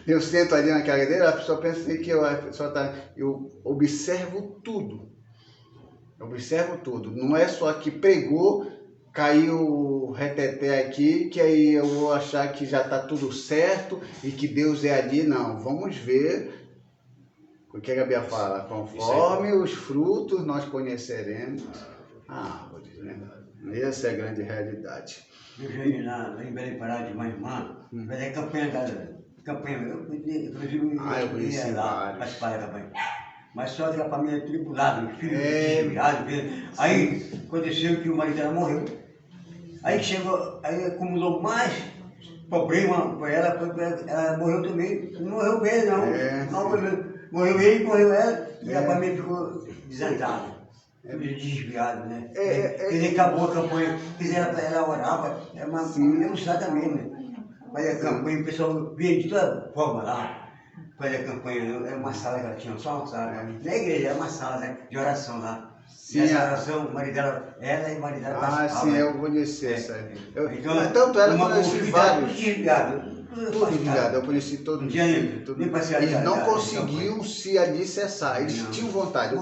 Eu sento ali naquela cadeira, a pessoa pensa que eu observo tudo. Eu observo tudo. Não é só que pregou, caiu o reteté aqui, que aí eu vou achar que já está tudo certo e que Deus é ali. Não, vamos ver o que a Bíblia fala. Conforme os frutos nós conheceremos a árvore. Né? Essa é a grande realidade. Eu já ia lá em Belém Pará de uma irmã, fazer campanha eu conheci lá, participar da campanha. Mas só que a família tribulada, os filhos desviados. Aí aconteceu que o marido dela morreu. Aí chegou, aí acumulou mais problema para ela morreu também. Não morreu bem, não. Morreu ele, morreu ela, e a família ficou desandada. Desviado, né? Quer dizer, acabou a campanha, fizeram para ela orar, é uma demonstrada mesmo, né? Fazer a campanha, o pessoal vinha de toda forma lá, fazer a campanha, era uma sala que ela tinha, só uma sala, na igreja, era uma sala, né, de oração lá. Sim, essa oração, o marido dela, ela e o marido dela participavam. Sim, eu conheci essa. Tanto ela quando eu conheci vários. Tudo desviado, eu conheci todo mundo. Eles não conseguiam se alicerçar, eles tinham vontade.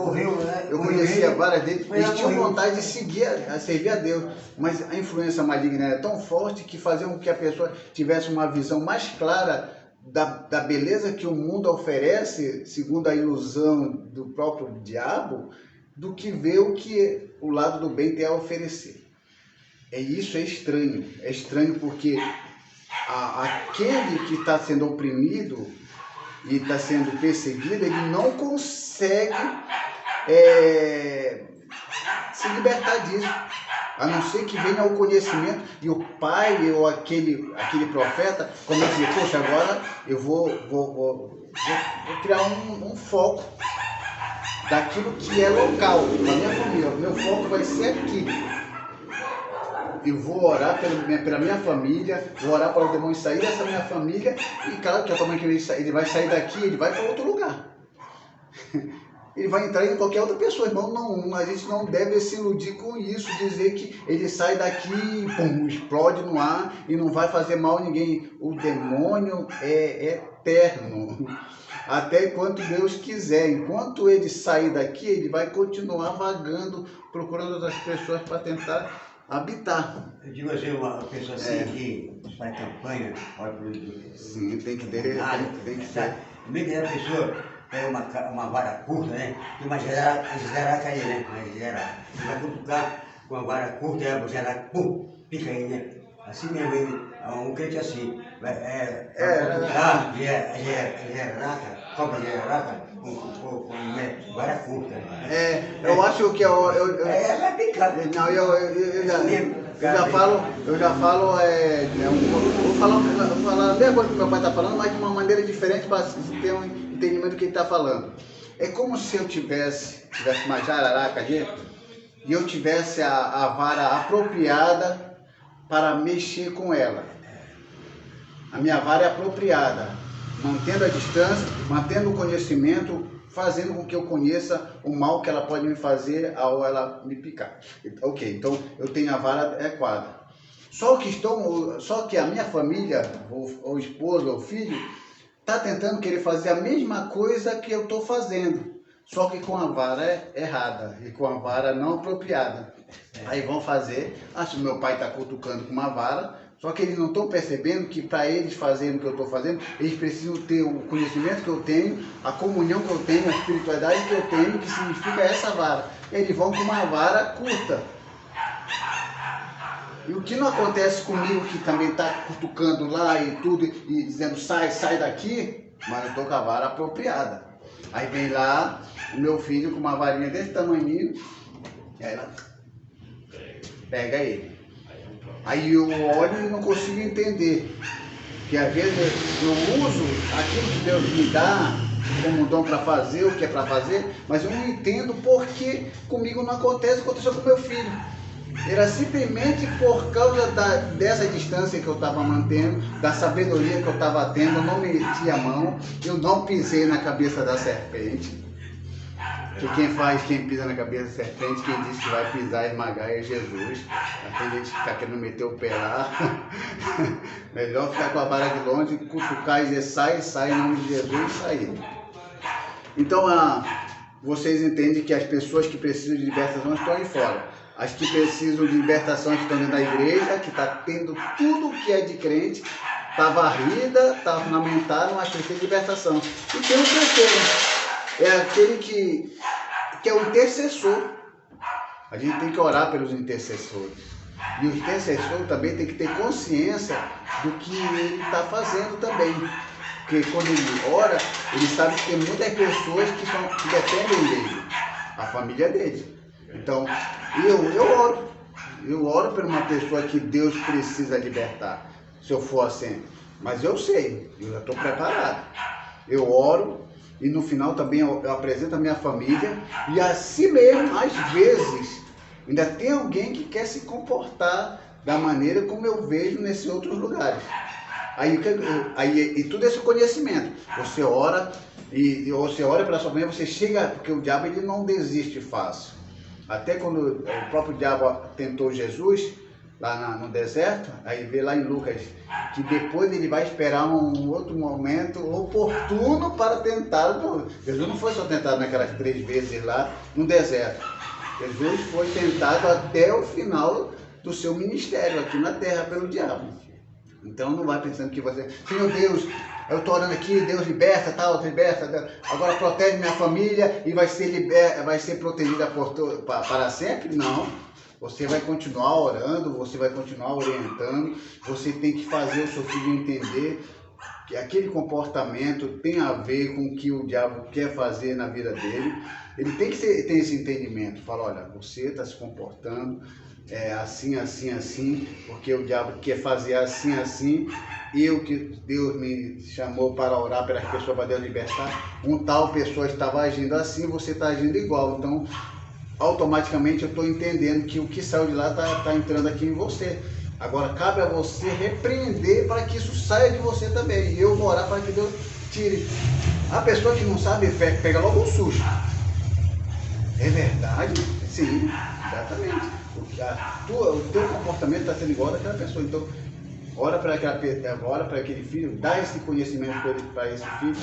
Eu conhecia várias deles, eles tinham vontade de servir a Deus, mas a influência maligna era tão forte que fazia com que a pessoa tivesse uma visão mais clara da beleza que o mundo oferece, segundo a ilusão do próprio diabo, do que ver o que o lado do bem tem a oferecer. Isso é estranho porque aquele que está sendo oprimido e está sendo perseguido, ele não consegue se libertar disso, a não ser que venha ao conhecimento e o pai ou aquele profeta comece a dizer, poxa, agora eu vou criar um foco daquilo que é local, da minha família. O meu foco vai ser aqui. Eu vou orar pela minha família, vou orar para o demônio sair dessa minha família, e claro que a tua mãe que ele vai sair daqui, ele vai para outro lugar. Ele vai entrar em qualquer outra pessoa, irmão. Não, a gente não deve se iludir com isso, dizer que ele sai daqui e pum, explode no ar e não vai fazer mal a ninguém. O demônio é eterno, até enquanto Deus quiser. Enquanto ele sair daqui, ele vai continuar vagando, procurando outras pessoas para tentar habitar. Eu digo assim, uma pessoa assim que faz campanha, olha para o sim, tem que ter. No meio da pessoa, pega uma vara curta, né? E uma jaraca aí, né? Uma jaraca. Ele vai cutucar com a vara curta e a jaraca, pum, pica aí, né? Assim mesmo, ele, um crente assim, vai cutucar, jaraca, cobra jaraca, com vara curta. Eu acho que vai picar. Não, eu já falo, vou falar a mesma coisa que meu pai está falando, mas de uma maneira diferente para ter um entendimento do que ele está falando. É como se eu tivesse uma jararaca ali e eu tivesse a vara apropriada para mexer com ela. A minha vara é apropriada, mantendo a distância, mantendo o conhecimento, fazendo com que eu conheça o mal que ela pode me fazer ao ela me picar. Ok, então eu tenho a vara adequada. Só que a minha família, ou esposa, ou filho, está tentando querer fazer a mesma coisa que eu estou fazendo, só que com a vara errada e com a vara não apropriada. Aí vão fazer, acho que meu pai está cutucando com uma vara, só que eles não estão percebendo que para eles fazerem o que eu estou fazendo, eles precisam ter o conhecimento que eu tenho, a comunhão que eu tenho, a espiritualidade que eu tenho, que significa essa vara. Eles vão com uma vara curta. E o que não acontece comigo, que também está cutucando lá e tudo, e dizendo sai daqui, mas eu estou com a vara apropriada. Aí vem lá o meu filho com uma varinha desse tamanho, e aí ela pega ele. Aí eu olho e não consigo entender, que às vezes eu uso aquilo que Deus me dá como um dom para fazer, o que é para fazer, mas eu não entendo porque comigo não acontece, aconteceu com meu filho. Era simplesmente por causa dessa distância que eu estava mantendo, da sabedoria que eu estava tendo, eu não meti a mão, eu não pisei na cabeça da serpente. Que quem pisa na cabeça da serpente, quem diz que vai pisar e esmagar é Jesus. Tem gente que está querendo meter o pé lá. Melhor ficar com a vara de longe, cutucar e dizer sai em nome de Jesus e sair. Então vocês entendem que as pessoas que precisam de libertação estão aí fora. As que precisam de libertação estão dentro da igreja, que está tendo tudo que é de crente, está varrida, está ornamentada, mas precisa de libertação. E tem um terceiro. É aquele que é o intercessor. A gente tem que orar pelos intercessores. E o intercessor também tem que ter consciência do que ele está fazendo também. Porque quando ele ora, ele sabe que tem muitas pessoas que dependem dele. A família dele. Então, eu oro por uma pessoa que Deus precisa libertar. Se eu for assim. Mas eu sei, eu já estou preparado. Eu oro. E no final também eu apresento a minha família. E assim mesmo, às vezes, ainda tem alguém que quer se comportar da maneira como eu vejo nesses outros lugares. Aí tudo esse conhecimento. Você ora, e você ora pela sua família, você chega, porque o diabo ele não desiste fácil. Até quando o próprio diabo tentou Jesus, lá no deserto, aí vê lá em Lucas, que depois ele vai esperar um outro momento oportuno para tentá-lo. Jesus não foi só tentado naquelas 3 vezes lá no deserto. Jesus foi tentado até o final do seu ministério aqui na terra pelo diabo. Então não vai pensando que você, Senhor Deus, eu estou orando aqui, Deus liberta, agora protege minha família e vai ser protegida para sempre. Não. Você vai continuar orando, você vai continuar orientando, você tem que fazer o seu filho entender que aquele comportamento tem a ver com o que o diabo quer fazer na vida dele. Ele tem que ter esse entendimento. Fala, olha, você está se comportando assim, porque o diabo quer fazer assim, que Deus me chamou para orar pelas pessoas, para Deus libertar, tal pessoa estava agindo assim, você está agindo igual. Então, automaticamente eu estou entendendo que o que saiu de lá está entrando aqui em você. Agora cabe a você repreender para que isso saia de você também. E eu vou orar para que Deus tire. A pessoa que não sabe pega logo um susto. É verdade? Sim, exatamente. O teu comportamento está sendo igual daquela pessoa. Então, ora para aquele filho, dá esse conhecimento para esse filho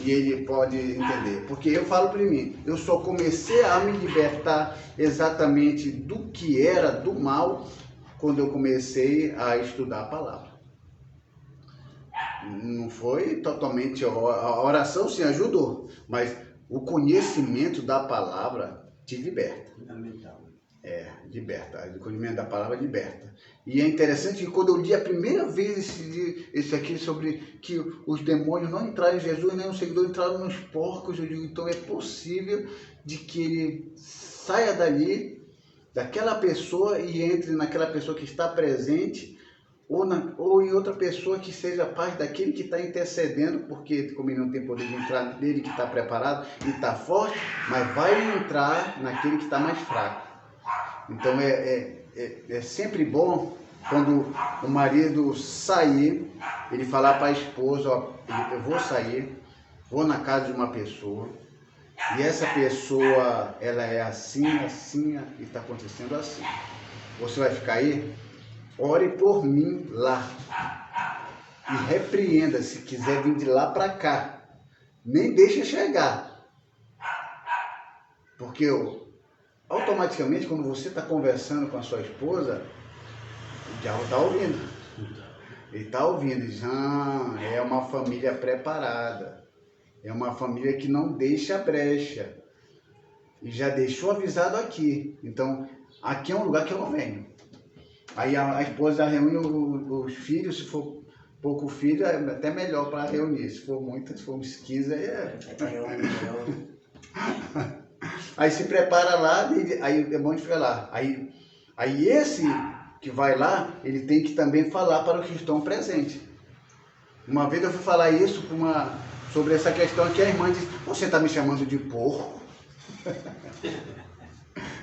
e ele pode entender. Porque eu falo para mim, eu só comecei a me libertar exatamente do que era do mal quando eu comecei a estudar a palavra. Não foi totalmente, a oração sim ajudou, mas o conhecimento da palavra te liberta. Fundamental. Liberta. O conhecimento da palavra liberta. E é interessante que quando eu li a primeira vez esse aqui sobre que os demônios não entraram em Jesus, nem os seguidores entraram nos porcos, eu digo, então é possível de que ele saia dali, daquela pessoa, e entre naquela pessoa que está presente, ou em outra pessoa que seja parte daquele que está intercedendo, porque como ele não tem poder de entrar nele que está preparado e está forte, mas vai entrar naquele que está mais fraco. Então é sempre bom quando o marido sair, ele falar para a esposa, ó, eu vou sair, vou na casa de uma pessoa, e essa pessoa, ela é assim, assim, e está acontecendo assim. Você vai ficar aí? Ore por mim lá. E repreenda, se quiser vir de lá para cá. Nem deixe chegar. Porque automaticamente, quando você está conversando com a sua esposa, o diabo está ouvindo. Ele está ouvindo. Diz, é uma família preparada. É uma família que não deixa brecha. E já deixou avisado aqui. Então, aqui é um lugar que eu não venho. Aí a esposa reúne os filhos, se for pouco filho, é até melhor para reunir. Se for muito, se for uns 15, aí Aí se prepara lá, aí é bom de ficar lá. Aí esse que vai lá, ele tem que também falar para os que estão presentes. Uma vez eu fui falar isso sobre essa questão que a irmã disse, você está me chamando de porco?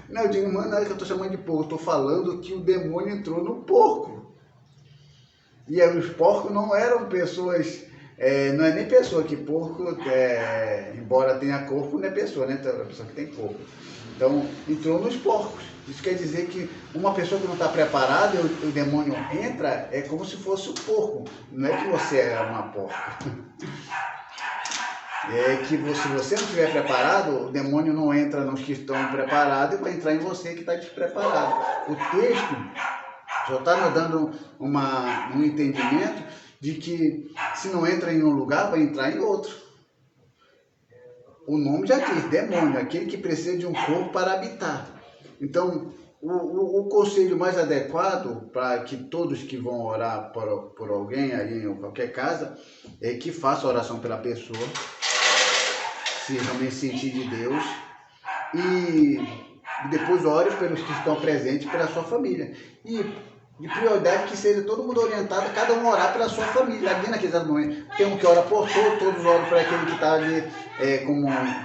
Não, eu digo, irmã, não é que eu estou chamando de porco, eu estou falando que o demônio entrou no porco. E os porcos não eram pessoas, não é nem pessoa, que porco, embora tenha corpo, não é pessoa, né? É a pessoa que tem corpo. Então, entrou nos porcos. Isso quer dizer que uma pessoa que não está preparada, o demônio entra, é como se fosse o porco. Não é que você é uma porca. É que se você não estiver preparado, o demônio não entra nos que estão preparados e vai entrar em você que está despreparado. O texto só está nos dando um entendimento de que se não entra em um lugar, vai entrar em outro. O nome já diz, demônio, aquele que precisa de um corpo para habitar. Então, o conselho mais adequado para que todos que vão orar por alguém aí em qualquer casa, é que faça a oração pela pessoa, se realmente sentir de Deus, e depois ore pelos que estão presentes, pela sua família. E de prioridade que seja todo mundo orientado, cada um orar pela sua família. Ali naquele momento, tem um que ora por todos oram por aquele que está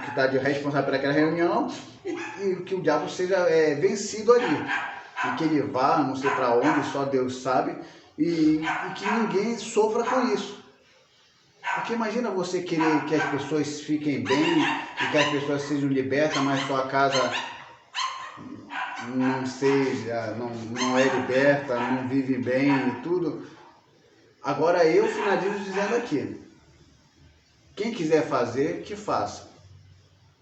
que está de responsável por aquela reunião, e que o diabo seja vencido ali. E que ele vá, não sei para onde, só Deus sabe, e que ninguém sofra com isso. Porque imagina você querer que as pessoas fiquem bem e que as pessoas sejam libertas, mas sua casa não é liberta, não vive bem e tudo. Agora eu finalizo dizendo aqui, quem quiser fazer, que faça.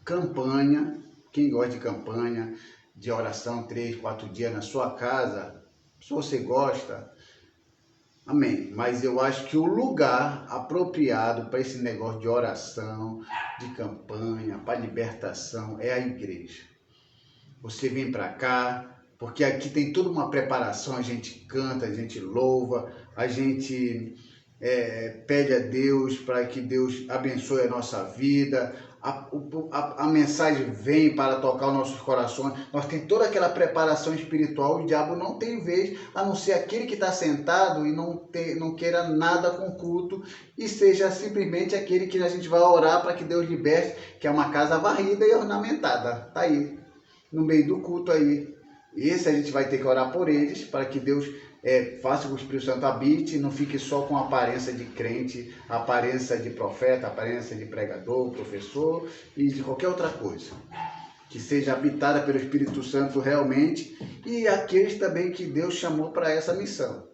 Campanha, quem gosta de campanha, de oração 3, 4 dias na sua casa, se você gosta, amém. Mas eu acho que o lugar apropriado para esse negócio de oração, de campanha, para libertação, é a igreja. Você vem para cá, porque aqui tem toda uma preparação, a gente canta, a gente louva, a gente pede a Deus para que Deus abençoe a nossa vida, a mensagem vem para tocar os nossos corações, nós temos toda aquela preparação espiritual, o diabo não tem vez, a não ser aquele que está sentado e não queira nada com o culto, e seja simplesmente aquele que a gente vai orar para que Deus liberte, que é uma casa varrida e ornamentada, está aí, no meio do culto aí. Esse a gente vai ter que orar por eles, para que Deus faça que o Espírito Santo habite, não fique só com a aparência de crente, a aparência de profeta, a aparência de pregador, professor e de qualquer outra coisa. Que seja habitada pelo Espírito Santo realmente, e aqueles também que Deus chamou para essa missão.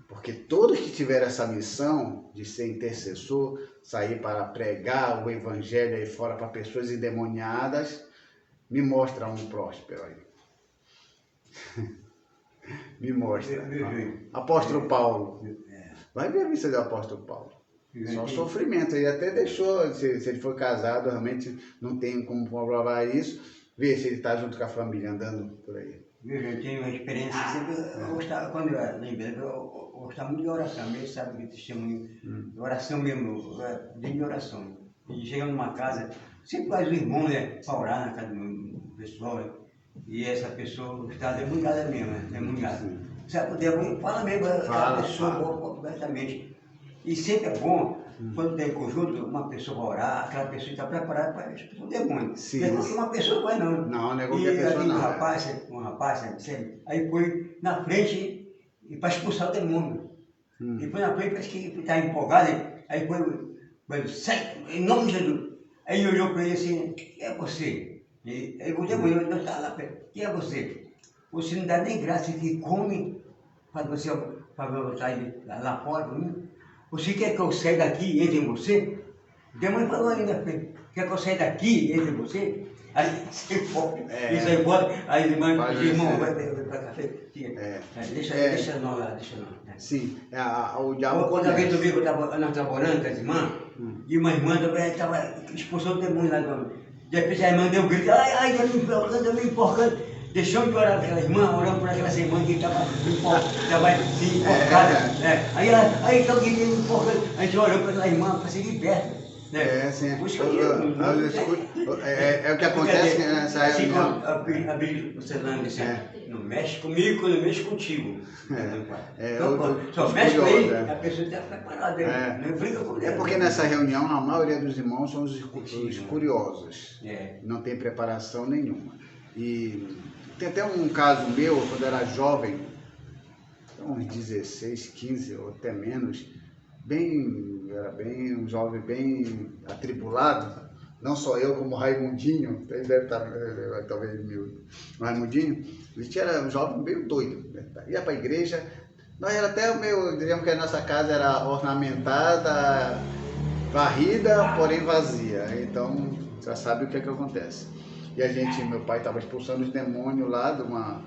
Porque todos que tiveram essa missão de ser intercessor, sair para pregar o evangelho aí fora para pessoas endemoniadas, me mostra um próspero aí. Me mostra. Apóstolo Paulo. Vai ver a missa do apóstolo Paulo. Só sofrimento. Ele até deixou, se ele for casado, realmente não tem como comprovar isso, ver se ele está junto com a família, andando por aí. Eu tenho uma experiência, sempre, eu gostava, quando eu era na igreja, eu gostava muito de oração, mesmo, sabe, de testemunho, de oração mesmo, de oração. E chegando numa casa, sempre faz o irmão, né, para orar na casa do pessoal, né? E essa pessoa está demoniada mesmo, né, demoniada. Sabe, o demônio fala mesmo, a pessoa boa completamente. E sempre é bom, quando tem conjunto, uma pessoa vai orar, aquela pessoa está preparada para expulsar o demônio. Sim. Não é que uma pessoa vai não. Não é qualquer pessoa não. Um rapaz, sabe, aí foi na frente para expulsar o demônio. E foi na frente, parece que está empolgado, aí foi, sai, em nome de Jesus. Aí ele olhou para ele assim, quem é você? Aí o demônio não está lá perto, quem é você? Você não dá nem graça que come para você sair lá fora para mim? Você quer que eu saia daqui e entre em você? O demônio falou ainda, quer que eu saia daqui e entre em você? Aí você pode, e sai embora, aí ele manda, irmão, vai para café, deixa nós lá, deixa nós. Sim, o diabo Outra vez eu vi que nós estávamos orando com as irmãs, e uma irmã também estava expulsando o demônio lá. De repente a irmã deu um grito, ai, eu me enforcando. Deixou de orar para aquela irmã, orando por aquela irmã que estava se enforcada. Aí então que me enforcando, a gente orou para aquela irmã para ser liberta. Né? Sim. É o que acontece nessa reunião. A Bíblia, você não disse, não mexe comigo quando eu mexo contigo. Só mexe com ele, a pessoa está preparada, não briga com ele. É porque nessa reunião a maioria dos irmãos são os curiosos, não tem preparação nenhuma. E tem até um caso meu, quando eu era jovem, uns 16, 15 ou até menos, era bem um jovem bem atribulado, não só eu, como o Raimundinho, ele deve estar, talvez, o Raimundinho, ele era um jovem meio doido, né? Ia para a igreja, nós era até diríamos que a nossa casa era ornamentada, varrida, porém vazia, então já sabe o que é que acontece. E meu pai estava expulsando os demônios lá de uma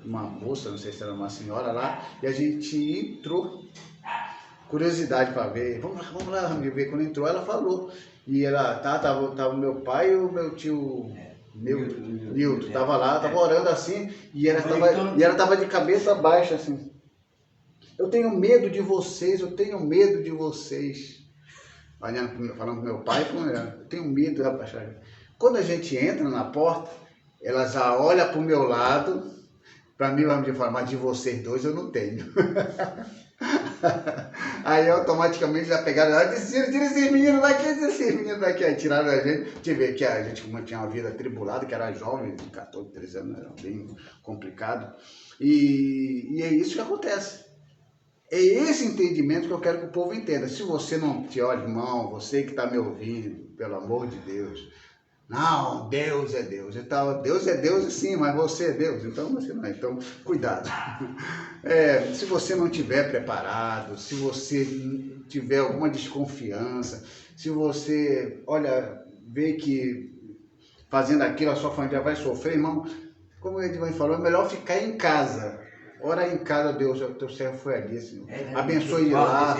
moça, não sei se era uma senhora lá, e a gente entrou, curiosidade para ver, vamos lá, ver. Quando entrou ela falou, e ela tava o meu pai e o meu tio Nilton, estava lá, estava orando assim, e ela estava de cabeça baixa assim, eu tenho medo de vocês, falando com meu pai, eu tenho medo, rapaz. Quando a gente entra na porta, ela já olha para o meu lado, para mim, vamos falar, mas de vocês dois eu não tenho. Aí automaticamente já pegaram lá, tira esses meninos daqui, aí tiraram a gente. Te ver que a gente tinha uma vida atribulada, que era jovem, de 14, 13 anos, era bem complicado. E é isso que acontece. É esse entendimento que eu quero que o povo entenda. Se você não te olha, irmão, você que está me ouvindo, pelo amor de Deus, não, Deus é Deus e tal. Deus é Deus sim, mas você é Deus, então você não é. Então, cuidado. Se você não estiver preparado, se você tiver alguma desconfiança, se você, vê que fazendo aquilo a sua família vai sofrer, irmão, como o Edmar falou, é melhor ficar em casa. Ora em casa, Deus, o teu servo foi ali, Senhor. Abençoe lá.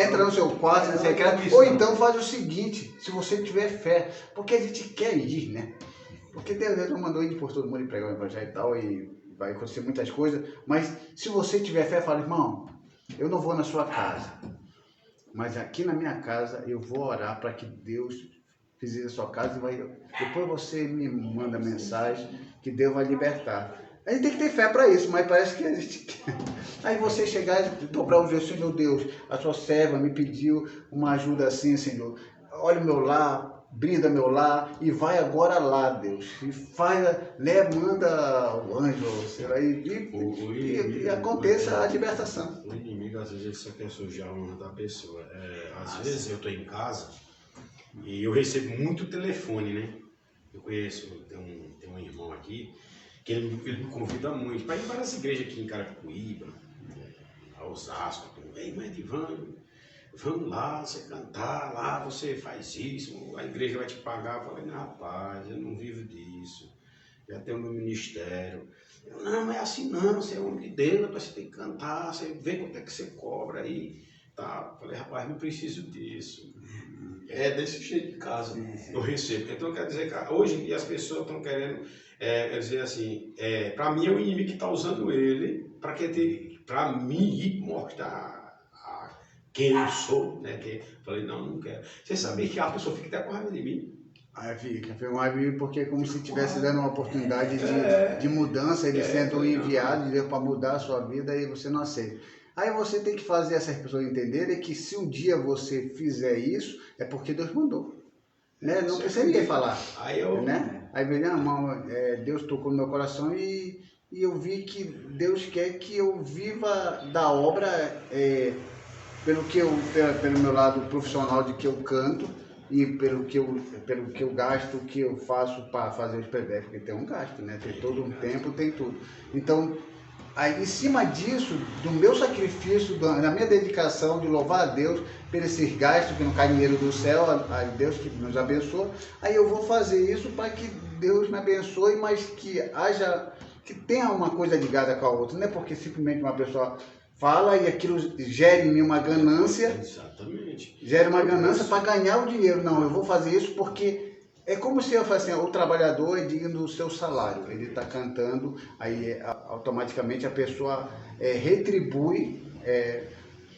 Entra no seu quarto, no secreto. Ou então faz o seguinte, se você tiver fé, porque a gente quer ir, né? Porque Deus não mandou ir por todo mundo e pregar o evangelho e tal, e vai acontecer muitas coisas, mas se você tiver fé, fala, irmão, eu não vou na sua casa, mas aqui na minha casa eu vou orar para que Deus visite a sua casa e depois você me manda mensagem que Deus vai libertar. A gente tem que ter fé para isso, mas parece que a gente quer. Aí você chegar e dobrar o joelho, Senhor Deus, a sua serva me pediu uma ajuda assim, Senhor. Olha o meu lar, brinda meu lar e vai agora lá, Deus. E faz, né, manda o anjo, será, e aconteça a libertação. O inimigo, às vezes, ele só quer sujar a honra da pessoa. Às vezes eu estou em casa e eu recebo muito telefone, né? Eu conheço, tem um irmão aqui, que ele me convida muito para ir para as igrejas aqui em Carapicuíba, a Osasco. Ei, mas vamos lá, você cantar lá, você faz isso, a igreja vai te pagar. Eu falei, não, rapaz, eu não vivo disso, já tenho meu ministério. Não é assim não, você é homem de Deus, você tem que cantar, você vê quanto é que você cobra aí. Tá, falei, rapaz, não preciso disso. É desse jeito de casa, eu recebo. Então, quer dizer, cara, hoje em dia as pessoas estão querendo dizer assim, para mim é o inimigo que está usando ele para mim ir mostrar quem eu sou, né? Falei, não quero. Você sabia que a pessoa fica até com raiva de mim? Aí fica com raiva porque é como se estivesse dando uma oportunidade de mudança, eles sendo enviados de Deus para mudar a sua vida e você não aceita. Aí você tem que fazer essas pessoas entenderem que se um dia você fizer isso, é porque Deus mandou. Né? Não precisa ninguém falar. Aí Deus tocou no meu coração e eu vi que Deus quer que eu viva da obra pelo meu lado profissional de que eu canto e pelo que eu gasto, que eu faço para fazer os PVF, porque tem um gasto, né? Tem todo um tempo, tem tudo. Então, aí, em cima disso, do meu sacrifício, da minha dedicação de louvar a Deus por esses gastos, que não cai dinheiro do céu, a Deus que nos abençoa, aí eu vou fazer isso para que Deus me abençoe, mas que tenha uma coisa ligada com a outra, não é porque simplesmente uma pessoa fala e aquilo gera em mim uma ganância. Exatamente. Gera uma ganância para ganhar o dinheiro. Não, eu vou fazer isso porque é como se eu falasse assim, o trabalhador é digno do seu salário. Ele está cantando, aí automaticamente a pessoa retribui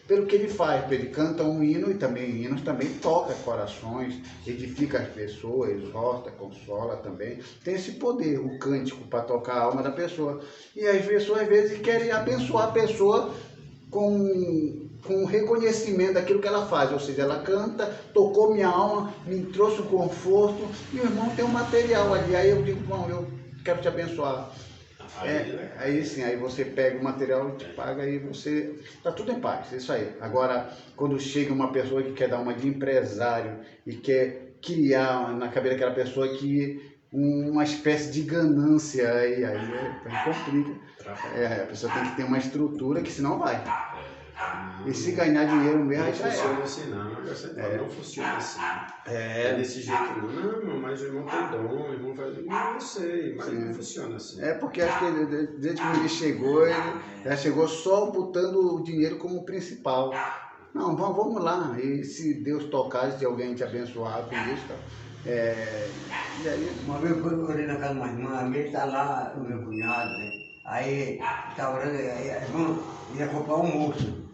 pelo que ele faz. Ele canta um hino e também hinos também toca corações, edifica as pessoas, exorta, consola também. Tem esse poder, o cântico, para tocar a alma da pessoa. E as pessoas às vezes querem abençoar a pessoa com reconhecimento daquilo que ela faz, ou seja, ela canta, tocou minha alma, me trouxe o conforto, e o irmão tem um material ali, aí eu digo, irmão, eu quero te abençoar. Aí sim, aí você pega o material, te paga e você... Tá tudo em paz, isso aí. Agora, quando chega uma pessoa que quer dar uma de empresário e quer criar na cabeça daquela pessoa uma espécie de ganância, aí complica. A pessoa tem que ter uma estrutura que senão vai. E se ganhar dinheiro mesmo, não funciona assim não funciona assim. É desse jeito não, mas o irmão tem dom, o irmão faz... Não sei, mas não funciona assim. Porque acho que desde que ele chegou, ele já chegou só botando o dinheiro como principal. Não, vamos lá, e se Deus tocar, se alguém te abençoar com isso, e aí... Uma vez eu orei na casa de uma irmã, ele está lá, o meu cunhado, né? Aí está orando, aí a irmã ia comprar um almoço.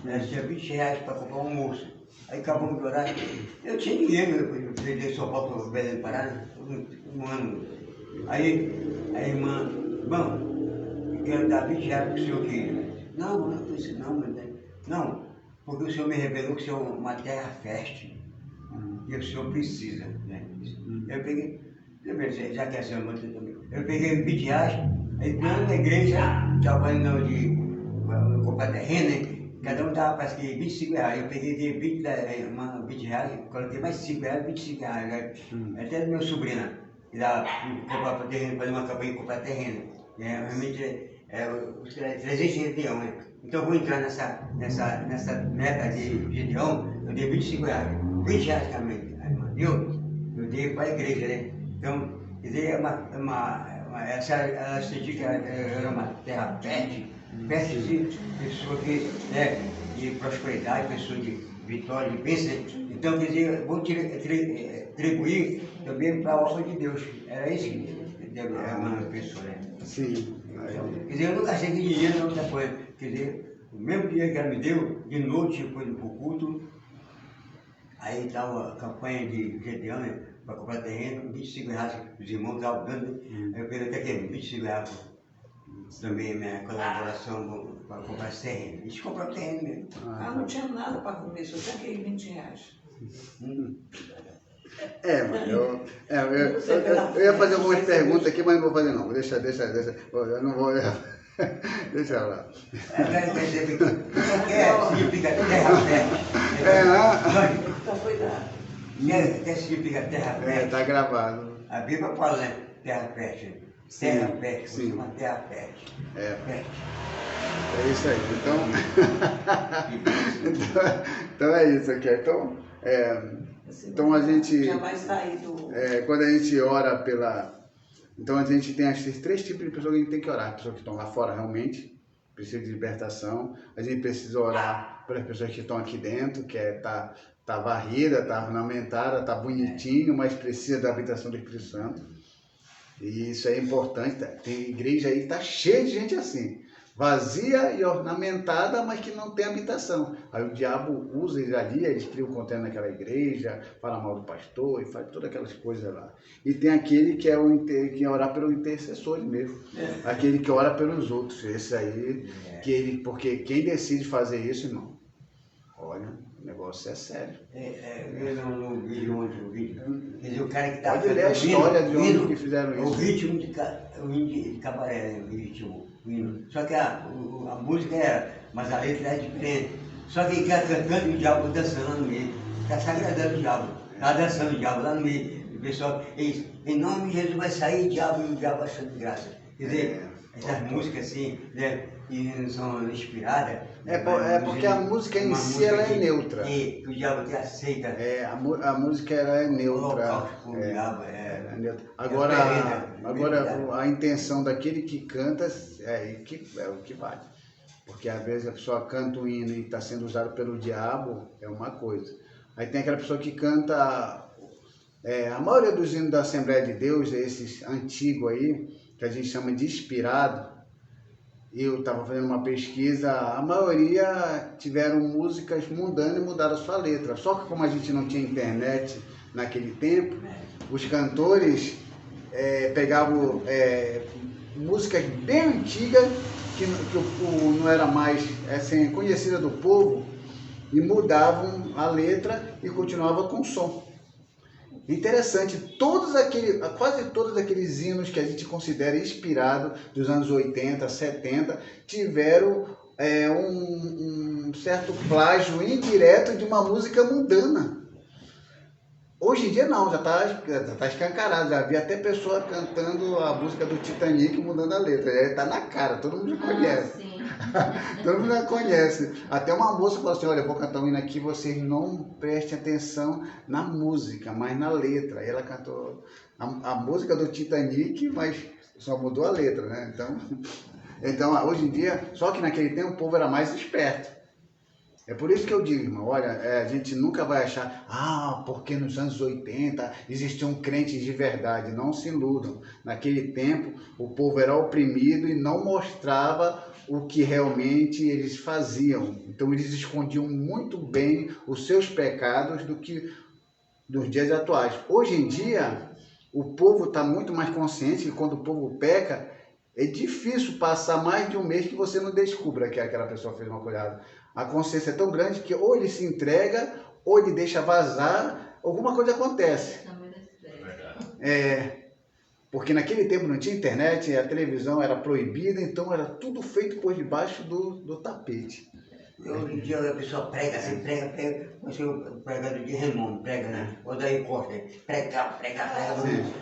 Ela tinha 20 reais para comprar um almoço. Aí acabamos de orar. Eu tinha dinheiro, eu vendi São Paulo para Belém do Pará, um ano. Aí a irmã, irmão, eu quero dar 20 reais para o senhor aqui. Não precisa não, porque o senhor me revelou que o senhor é uma terra fértil. E o senhor precisa, né? Eu peguei, já que a senhora manda também, eu peguei 20 reais, aí quando na igreja, trabalhando de comprar terreno, né? Cada um dava, parece que 25 reais, eu peguei de 20 reais, coloquei mais 5 reais, 25 reais, até do meu sobrinho, que dava comprar terreno, fazer uma campanha e comprar terreno, realmente os 300 Gedeão, né? Então eu vou entrar nessa meta de Gedeão, eu dei 25 reais, 20 reais também, a irmã eu dei para a igreja, né? Então, quer dizer, ela sentiu que era uma terra fértil de pessoa de prosperidade, pessoa de vitória, de bênção. Então, quer dizer, eu vou atribuir também para a obra de Deus. Era isso que a irmã pensou, né? Sim. Quer dizer, eu não gastei dinheiro na outra coisa. Quer dizer, o mesmo dinheiro que ela me deu, de noite, depois do culto, aí estava a campanha de Gedeão, né, para comprar terreno, 25 reais, os irmãos estavam dando, aí eu peguei até aqui, 25 reais. Também minha colaboração para comprar esse terreno. A gente comprou terreno mesmo. Não tinha nada para comer, só tinha aqueles 20 reais. Mas eu ia fazer algumas perguntas aqui, mas não vou fazer não. Deixa. Eu não vou. Deixa lá. Significa terra fértil. Então, cuidado. Que significa terra fértil? Tá gravado. A Bíblia fala, né? Terra fértil. Terra fértil, uma terra fértil. É isso aí. Então é isso aqui. Então a gente... Jamais sair do... quando a gente ora pela... Então a gente tem esses 3 tipos de pessoas que a gente tem que orar. Pessoas que estão lá fora realmente, precisam de libertação. A gente precisa orar pelas pessoas que estão aqui dentro, que tá varrida, tá ornamentada, tá bonitinho, mas precisa da habitação do Espírito Santo. E isso é importante. Tem igreja aí, tá cheia de gente assim, vazia e ornamentada, mas que não tem habitação. Aí o diabo usa eles ali, eles criam contenda naquela igreja, fala mal do pastor e faz todas aquelas coisas lá. E tem aquele que que é orar pelo intercessor mesmo, aquele que ora pelos outros. Esse aí, porque quem decide fazer isso, irmão, olha, o negócio é sério. Eu não vi ontem o vídeo. Quer dizer, o cara que está Pode ler a história de onde que fizeram isso. O ritmo de cabaré, o ritmo. Só que a música era, mas a letra é diferente. Só que ele está cantando e o diabo dançando lá no meio. Está se agradando o diabo. Está dançando o diabo lá no meio. O pessoal, em nome de Jesus vai sair diabo e o diabo achando graça. Quer dizer, essas músicas assim, né, que são inspiradas. Porque a música em si ela é neutra. Que o diabo te aceita. A música ela é neutra. Neutra. Agora a intenção daquele que canta é o que vale. Porque às vezes a pessoa canta um hino e está sendo usado pelo diabo, é uma coisa. Aí tem aquela pessoa que canta. A maioria dos hinos da Assembleia de Deus, esses antigos aí, que a gente chama de inspirado. Eu estava fazendo uma pesquisa, a maioria tiveram músicas mundanas e mudaram a sua letra. Só que como a gente não tinha internet naquele tempo, os cantores pegavam músicas bem antigas, que não era mais conhecida do povo, e mudavam a letra e continuavam com o som. Interessante, quase todos aqueles hinos que a gente considera inspirados dos anos 80, 70, tiveram um certo plágio indireto de uma música mundana. Hoje em dia não, já tá escancarado, já vi até pessoa cantando a música do Titanic mudando a letra, está na cara, todo mundo já conhece. Sim. Todo mundo já conhece. Até uma moça falou assim, olha, eu vou cantar um hino aqui, vocês não prestem atenção na música, mas na letra. E ela cantou a música do Titanic, mas só mudou a letra, né? Então, hoje em dia, só que naquele tempo o povo era mais esperto. É por isso que eu digo, irmão, olha, a gente nunca vai achar, porque nos anos 80 existiam crentes de verdade. Não se iludam. Naquele tempo, o povo era oprimido e não mostrava o que realmente eles faziam. Então, eles escondiam muito bem os seus pecados do que dos dias atuais. Hoje em dia, o povo está muito mais consciente que quando o povo peca, é difícil passar mais de um mês que você não descubra que aquela pessoa fez uma coisa errada. A consciência é tão grande que ou ele se entrega, ou ele deixa vazar, alguma coisa acontece. Porque naquele tempo não tinha internet, a televisão era proibida, então era tudo feito por debaixo do tapete. Hoje em dia a pessoa prega, assim, prega, você o pregador de renome, prega, né? O daí Costa, prega.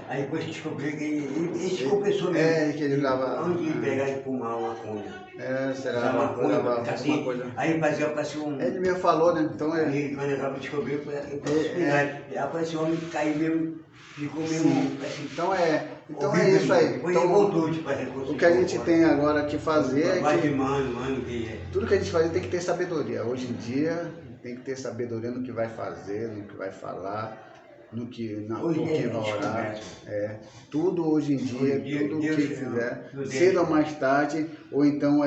Aí depois descobriu que ele se confessou mesmo. Que ele usava. Onde ele pegava e fumava uma maconha. Será uma assim, coisa. Aí parecia um. Ele mesmo falou, né? Então Aí quando ele descobriu, apareceu um homem que caiu mesmo, ficou mesmo. Assim, então é isso aí. Então, o que a gente tem agora que fazer é que tudo que a gente faz tem que ter sabedoria. Hoje em dia tem que ter sabedoria no que vai fazer, no que vai falar, no que vai orar. Tudo hoje em dia, tudo que fizer, cedo ou mais tarde, ou então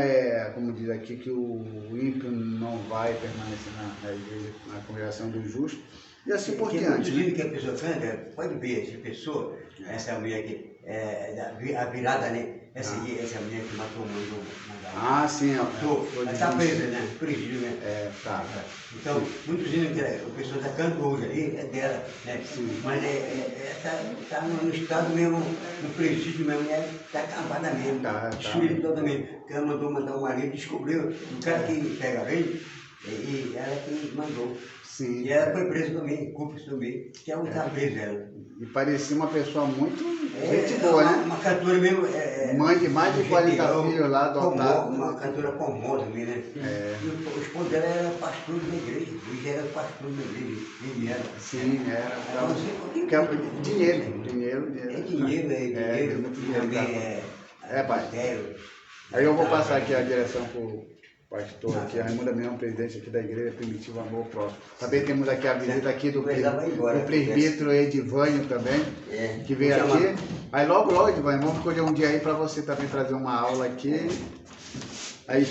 como diz aqui, que o ímpio não vai permanecer na igreja, na congregação do justo. E assim por diante. Que a pessoa canta, pode ver essa pessoa, essa mulher aqui, a virada, né? Essa mulher que matou o mundo. Sim, ela está presa, né? Presídio, né? Tá. Então, muitos hinos que a pessoa está cantando hoje ali, é dela, né? Sim. Mas está no estado mesmo, no presídio mesmo, está acabada mesmo, destruída totalmente. Porque ela mandou matar o marido, descobriu, o cara que pega bem, e ela que mandou. Sim. E ela foi presa também, cúmplice também, que ela estava presa ela. E parecia uma pessoa muito gente boa, né? Uma cantora mesmo. Mãe de mais de 40 filhos lá, adotada. Uma cantora famosa também, né? E o esposo dela era pastor da igreja, ele era pastor da igreja, ele era. Sim, era. Dinheiro. Dinheiro. Também pai. Aí eu vou passar aqui a direção pro Pastor aqui, a Raimunda mesmo, presidente aqui da Igreja Primitivo Amor Próximo. Também temos aqui a visita aqui do presbítero Edivânio também, que veio aqui. Aí logo, Edivânio, vamos escolher um dia aí para você também trazer uma aula aqui. Aí